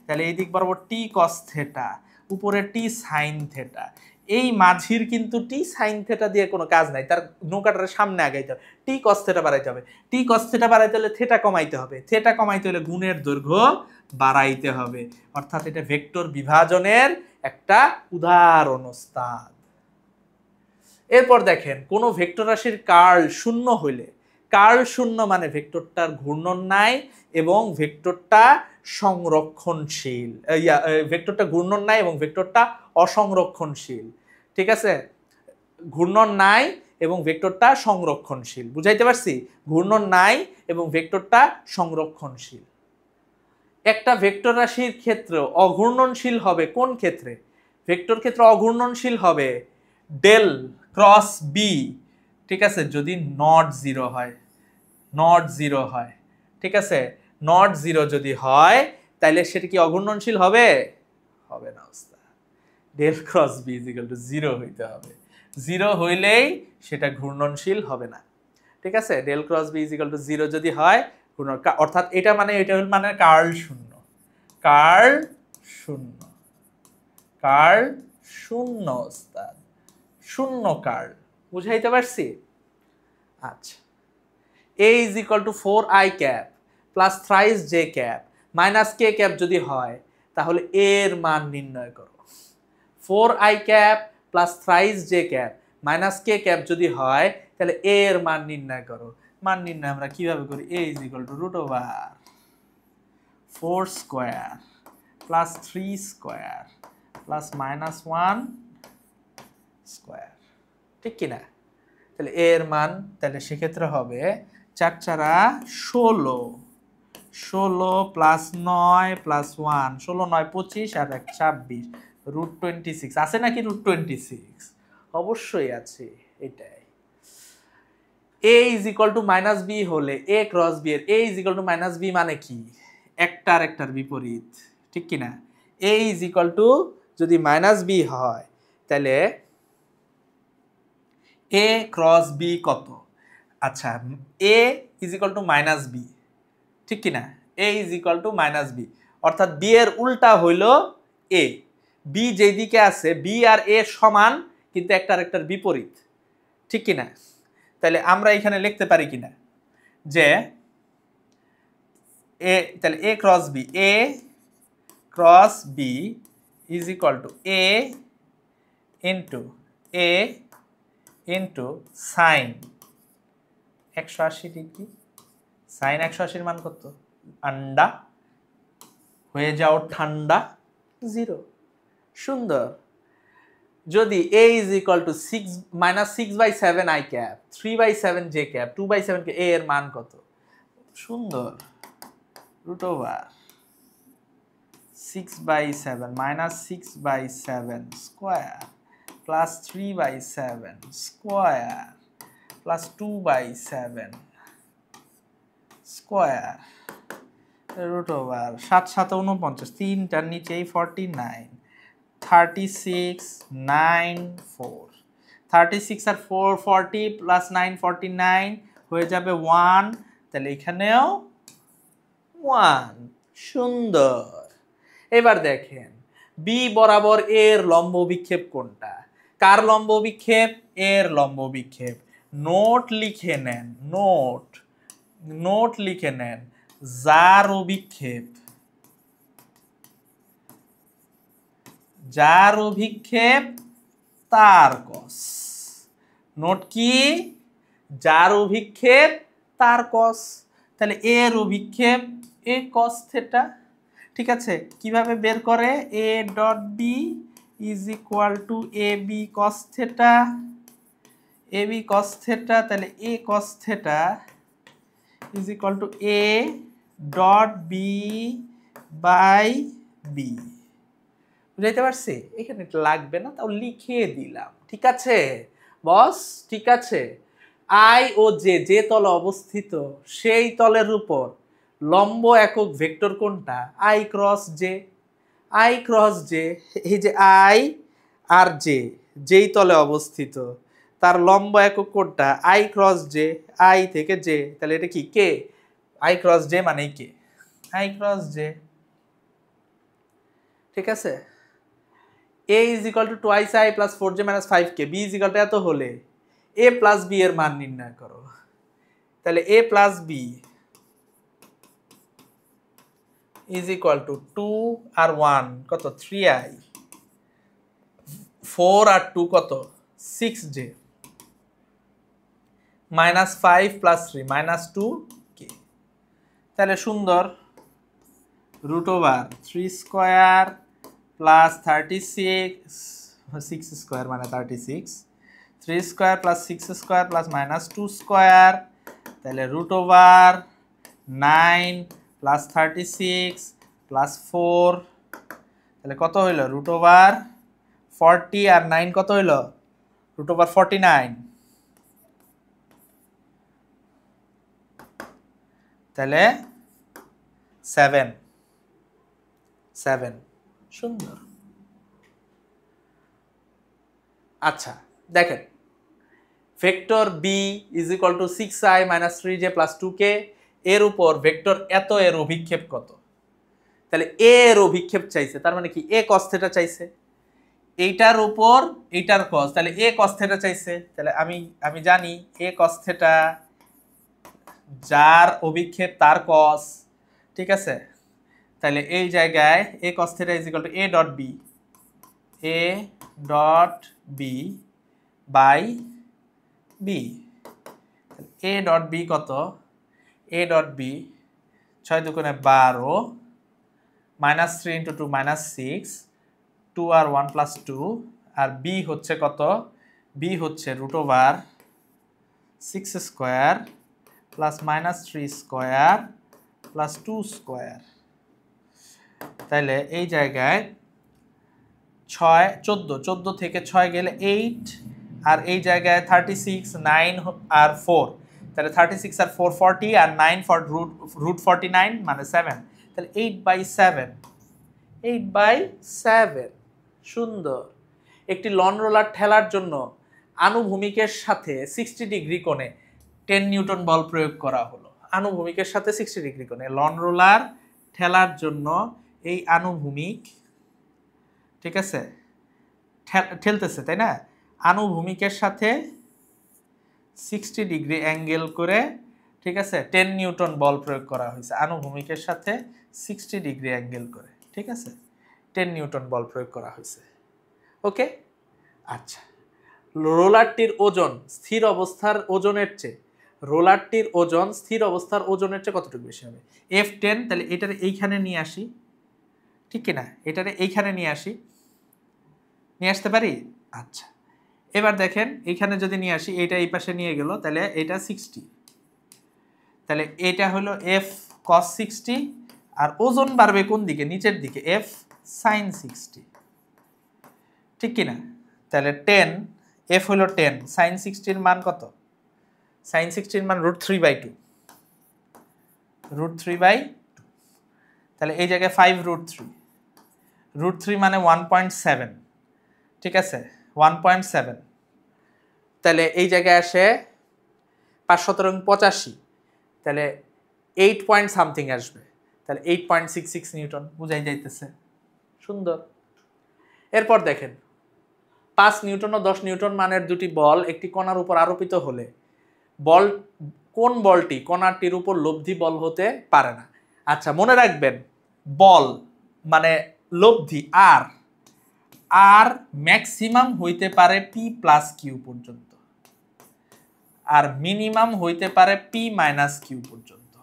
তাহলে এই দিক বরাবর টি কস থেটা, উপরে টি সাইন থেটা। এই মাঝির কিন্তু টি সাইন থেটা দিয়ে কোনো কাজ নাই, তার নৌকাটার সামনে আগাইতে হবে, টি কস থেটা বাড়াইতে হবে। টি কস থেটা বাড়াইতে হলে থেটা কমাইতে হবে, থেটা কমাইতে হলে গুণের দৈর্ঘ্য বাড়াইতে হবে। অর্থাৎ এটা ভেক্টর বিভাজনের একটা উদাহরণ ওস্তাদ। এরপর দেখেন কোন ভেক্টর রাশির কার্ল শূন্য হইলে, কার্ল শূন্য মানে ভেক্টরটার ঘূর্ণন নাই এবং ভেক্টরটা সংরক্ষণশীল, ভেক্টরটা ঘূর্ণন নাই এবং ভেক্টরটা অসংরক্ষণশীল। ঠিক আছে, ঘূর্ণন নাই এবং ভেক্টরটা সংরক্ষণশীল, বুঝাইতে পারছি? ঘূর্ণন নাই এবং ভেক্টরটা সংরক্ষণশীল। একটা ভেক্টর রাশির ক্ষেত্রে অঘূর্ণনশীল হবে কোন ক্ষেত্রে? ভেক্টর ক্ষেত্র অঘূর্ণনশীল হবে ডেল ক্রস বি, ঠিক আছে, যদি নট জিরো হয়, নট জিরো হয়, ঠিক আছে, নট জিরো যদি হয় তাহলে সেটা কি অঘূর্ণনশীল হবে? হবে না। অবস্থা del cross B is equal to zero হইতে হবে, জিরো হইলেই সেটা ঘূর্ণনশীল হবে না। ঠিক আছে, del cross B is equal to zero যদি হয় ঘূর্ণন, অর্থাৎ এটা হল মানে কার্ল শূন্য, কার্ল শূন্য, কার্ল শূন্য, ওস্তাদ শূন্য কার্ল, বুঝাইতে পারছি? আচ্ছা, a is equal two 4i cap plus thrice j cap minus k cap যদি হয় তাহলে a এর মান নির্ণয় করো। 4i cap plus thrice j cap minus k cap যদি হয় তাহলে a এর মান নির্ণয় করো। মান নির্ণয় আমরা কিভাবে করি? a is equal to root over 4 square plus 3 square plus minus 1 square, ঠিক কিনা? তাহলে a এর মান তাহলে সেক্ষেত্রে হবে 4 চারা 16, 16 প্লাস 9 প্লাস 1, 16 9 25 আর 1 26, রুট 26 আছে নাকি? রুট 26 অবশ্যই আছে। এটাই a is equal to minus B হলে a ক্রস বি এর a is equal to minus B মানে কি? একটার একটার বিপরীত, ঠিক কিনা? a ইজ ইকুয়াল টু যদি মাইনাস বি হয় তাহলে a ক্রস বি কত? আচ্ছা, a is equal to minus B, ঠিক কিনা? a is equal to minus B, অর্থাৎ b এর উল্টা হইল a, b যেদিকে আছে b আর a সমান কিন্তু একটার একটার বিপরীত, ঠিক কিনা? তাহলে আমরা এখানে লিখতে পারি কিনা যে a, তাহলে a cross b, a cross b is equal to a into sine 180 degree. Sine 180 মান কত? আন্ডা হয়ে যাও ঠান্ডা 0। সুন্দর। যদি a is equal to 6 minus 6/7 i cap 3/7 j cap 2/7 কে a এর মান কত? সুন্দর, root over 6/7 minus 6/7 square plus 3/7 square plus 2/7 square root over 7 7 49, 3টার নিচেই 49, 36 9 4, 36 আর 4 40 প্লাস 9 49 হয়ে যাবে 1, তাহলে এখানেও 1। সুন্দর। এবার দেখেন b বরাবর এর লম্ব বিক্ষেপ কোনটা? কার লম্ব বিক্ষেপ? এর লম্ব বিক্ষেপ। নোট লিখে নেন, নোট লিখে নেন, যার অভিক্ষেপ, যার অভিক্ষেপ তার কস। নোট কি? যার অভিক্ষেপ তার কস। তাহলে এর অভিক্ষেপ এ কস থেটা, ঠিক আছে? কিভাবে বের করে? a dot B is equal to A B cos theta, A B cos theta, তাহলে A cos theta is equal to A dot B by B. বুঝাইতে পারছি? এখানে লাগবে না, তাও লিখে দিলাম, ঠিক আছে বস? ঠিক আছে। আই ও যে তলে অবস্থিত সেই তলের উপর লম্ব একক ভেক্টর কোনটা? I cross J, I cross J. এই যে আই আর জে যেই তলে অবস্থিত তার লম্ব একক কোনটা? আই ক্রস জে, আই থেকে জে, তাহলে এটা কি? কে। আই ক্রস জে মানে কে, আই ক্রস জে, ঠিক আছে? a is equal two twice I plus 4j minus 5k, b is equal two এত হলে a প্লাস b এর মান নির্ণয় করো। তাহলে a plus b is equal two 2 আর 1 কত? 3i, 4 আর 2 কত? 6j, -5 plus 3 -2k। তাহলে সুন্দর, √3 স্কয়ার প্লাস 36 6 স্কয়ার মানে 36, 3 square plus 6 square plus -2 square, তাহলে √9 প্লাস 36 প্লাস 4, তাহলে কত হইল? √40 আর 9 কত হইল? √49। তাহলে 7 সুন্দর। আচ্ছা দেখেন, vector B is equal to 6i - 3j + 2k এর উপর ভেক্টর এত এর অভিক্ষেপ কত? তাহলে এ এর অভিক্ষেপ চাইছে, তার মানে কি এ cos θ চাইছে, এইটার উপর এইটার cos, তাহলে এ cos θ চাইছে। তাহলে আমি জানি এ cos θ, যার অভিক্ষেপ তার cos, ঠিক আছে। তাহলে এই জায়গায় A cos θ is equal to a dot B by B. A dot B কত? এ ডট বি 6 দুগুণে 12 -3 × 2 -6, 2 আর 1 প্লাস 2, আর বি হচ্ছে কত? বি হচ্ছে √6 square plus -3 square plus 2 square. তাহলে এই জায়গায় 14 থেকে 6 গেলে 8, আর এই জায়গায় 36, 9 আর 4, তাহলে 36 আর 4 40, আর 9 ফর √49 মানে 7, তাহলে 8/7। সুন্দর। একটি লন রোলার ঠেলার জন্য আনুভূমিকের সাথে 60 ডিগ্রি কোণে 10 নিউটন বল প্রয়োগ করা হলো। আনুভূমিকের সাথে 60 ডিগ্রি কোণে লন রোলার ঠেলার জন্য এই আনুভূমিক, ঠিক আছে, ঠেলতেছে, তাই না? আনুভূমিকের সাথে 60 ডিগ্রি অ্যাঙ্গেল করে, ঠিক আছে, 10 নিউটন বল প্রয়োগ করা হয়েছে। আনুভূমিকের সাথে 60 ডিগ্রি অ্যাঙ্গেল করে, ঠিক আছে, 10 নিউটন বল প্রয়োগ করা হয়েছে। ওকে, আচ্ছা। রোলারটির ওজন স্থির অবস্থার ওজনের চেয়ে, রোলারটির ওজন স্থির অবস্থার ওজনের চেয়ে কতটুকু বেশি হবে? F10, তাহলে এটারে এইখানে নিয়ে আসি, ঠিক কিনা? এটারে এইখানে নিয়ে আসতে পারি? আচ্ছা, এবার দেখেন এইখানে যদি নিয়ে আসি, এটা এই পাশে নিয়ে গেল, তাহলে এটা 60, তাহলে এটা হলো F cos 60, আর ওজন বাড়বে কোন দিকে? নিচের দিকে, F sin 60, ঠিক কিনা? তাহলে 10, F হলো 10, sin 60 মান কত? sin 60 মান √3/2, তাহলে এই জায়গায় 5√3 মানে 1.7, ঠিক আছে, 1.7, তাহলে এই জায়গায় আসে 5×7=85, তাহলে 8 পয়েন্ট সামথিং আসবে, তাহলে 8.66 নিউটন, বুঝাই যাইতেছে। সুন্দর। এরপর দেখেন 5 নিউটন ও 10 নিউটন মানের দুটি বল একটি কণার উপর আরোপিত হলে কোন বলটি কণাটির উপর লব্ধি বল হতে পারে না? আচ্ছা, মনে রাখবেন বল মানে লব্ধি আর ম্যাক্সিমাম হইতে পারে P প্লাস কিউ পর্যন্ত, আর মিনিমাম হইতে পারে P মাইনাস কিউ পর্যন্ত।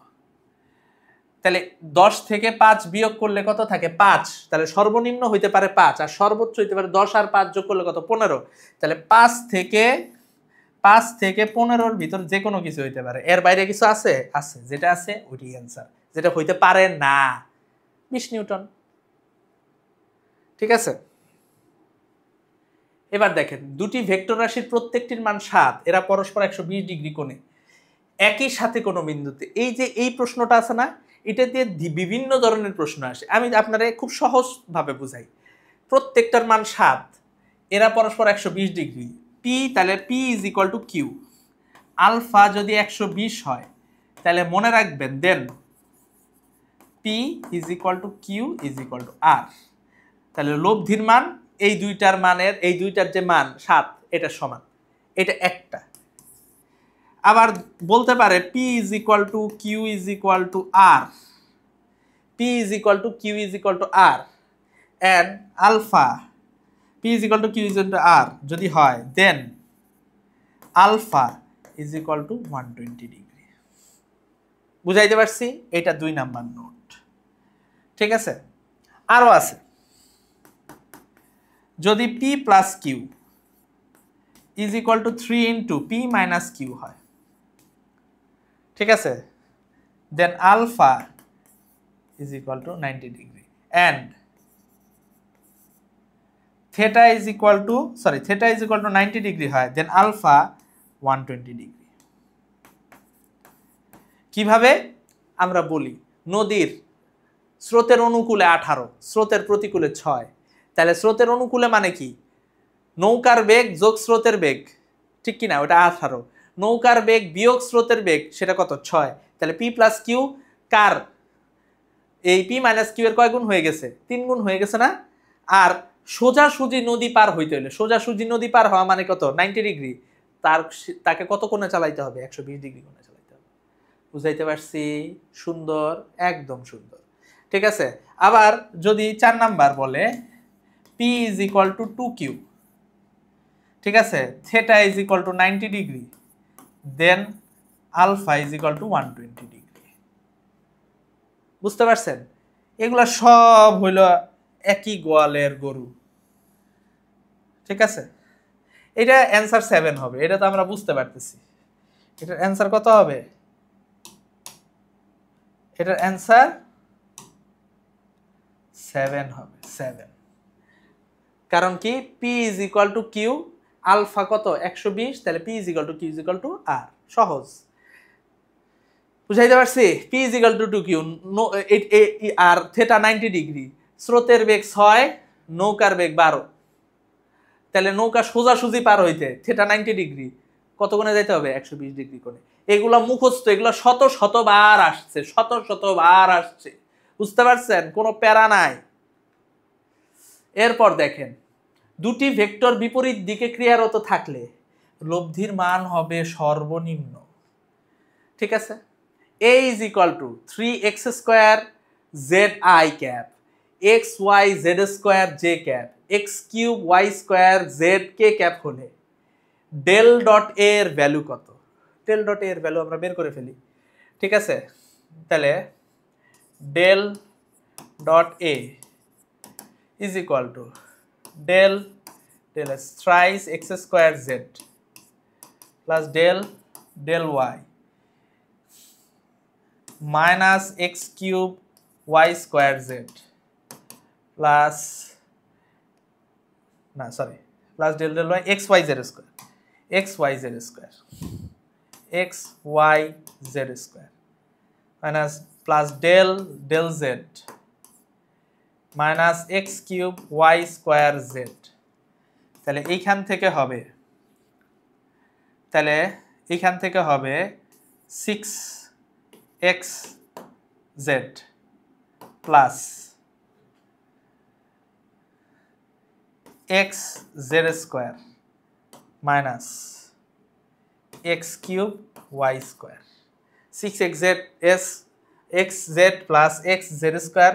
তাহলে 10 থেকে 5 বিয়োগ করলে কত থাকে? 5, তাহলে সর্বনিম্ন হইতে পারে 5, আর সর্বোচ্চ হইতে পারে 10 আর 5 যোগ করলে কত? 15, তাহলে 5 থেকে 15-র ভিতর যে কোনো কিছু হইতে পারে। এর বাইরে কিছু আছে? যেটা আছে ওইটাই অ্যান্সার, যেটা হইতে পারে না 20 নিউটন, ঠিক আছে। এবার দেখেন দুটি ভেক্টর রাশির প্রত্যেকটির মান 7, এরা পরস্পর 120 ডিগ্রি কোণে একই সাথে কোনো বিন্দুতে, এই যে এই প্রশ্নটা আছে না, এটা দিয়ে বিভিন্ন ধরনের প্রশ্ন আসে। আমি আপনারা খুব সহজভাবে বুঝাই। প্রত্যেকটার মান 7, এরা পরস্পর 120 ডিগ্রি, পি, তাহলে P is equal to Q. Alpha যদি 120 হয় তাহলে মনে রাখবেন then P is equal to Q is equal to R. তাহলে লব্ধির মান এই দুইটার মানের, এই দুইটার যে মান 7, এটা সমান, এটা একটা। আবার বলতে পারে P is equal to Q is equal to R, P is equal to Q is equal to R, and alpha P is equal to Q is equal to R যদি হয়, then alpha is equal to 120 degree. বুঝাইতে পারছি? এটা 2 number note. ঠিক আছে, আরো আছে। যদি p plus Q is equal to 3 into p minus Q হয়, ঠিক আছে, then alpha is equal to 90 degree and theta is equal to 90 degree হয়, দেন আলফা 120 ডিগ্রি। কিভাবে আমরা বলি, নদীর স্রোতের অনুকূলে 18, স্রোতের প্রতিকূলে 6, তাহলে স্রোতের অনুকূলে মানে কি, নৌকার বেগ যোগ স্রোতের বেগ, ঠিক কি না, ওটা 18, নৌকার বেগ বিয়োগ স্রোতের বেগ সেটা কত, 6, তাহলে p প্লাস কিউ কার, এই p মাইনাস কিউ এর কয় গুণ হয়ে গেছে, 3 গুণ হয়ে গেছে না। আর সোজাসুজি নদী পার হইতে হলে, সোজাসুজি নদী পার হওয়া মানে কত, 90 ডিগ্রি, তাকে কত কোণে চালাইতে হবে, 120 ডিগ্রি কোণে চালাইতে হবে। বুঝাইতে পারছি? সুন্দর, একদম সুন্দর। ঠিক আছে, আবার যদি 4 নাম্বার বলে p is equal to 2q, ঠিক আছে, theta is equal to 90 degree, then alpha is equal to 120 degree. বুঝতে পারছেন? এগুলা সব হইল একই গোয়ালের গরু। ঠিক আছে, এটা অ্যান্সার 7 হবে, এটা তো আমরা বুঝতে পারতেছি। এটার অ্যান্সার কত হবে? এটার অ্যান্সার 7 হবে, 7। কারণ কি, p is equal to Q, alpha কত 120, তাহলে p is equal to Q is equal to R. সহজ, বুঝাইতে পারছি? p is equal to 2q আর থিটা 90 ডিগ্রি, স্রোতের বেগ 6, নৌকার বেগ 12, তাহলে নৌকা সোজাসুজি পার হইতে থিটা 90 ডিগ্রি কত কোণে যাইতে হবে, 120 ডিগ্রি কোণে। এগুলা মুখস্থ, এগুলা শত শতবার আসছে, শত শতবার আসছে। বুঝতে পারছেন? কোনো প্যারা নাই। এরপর দেখেন, দুটি ভেক্টর বিপরীত দিকে ক্রিয়ারত থাকলে লব্ধির মান হবে সর্বনিম্ন। ঠিক আছে, a is equal to 3x square zi cap xy z square j cap x cube y square z k cap হলে ডেল ডট a এর ভ্যালু কত? ডেল ডট a এর ভ্যালু আমরা বের করে ফেলি। ঠিক আছে, তাহলে del dot a is equal to del s thrice x square z plus del y minus x cube y square z plus del y xy z square minus plus del z minus x cube y square z। তাহলে এইখান থেকে হবে 6xz plus xz square minus x cube y square, 6xz plus xz square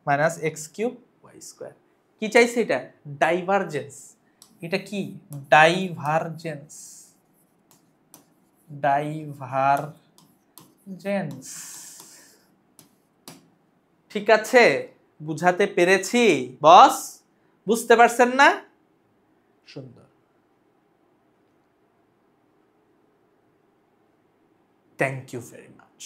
minus x cube y square. কি চাইছে? এটা divergence. এটা কি? Divergence. ঠিক আছে, বুঝাতে পেরেছি বস? বুঝতে পারছেন না? সুন্দর, থ্যাংক ইউ ভেরি মাচ।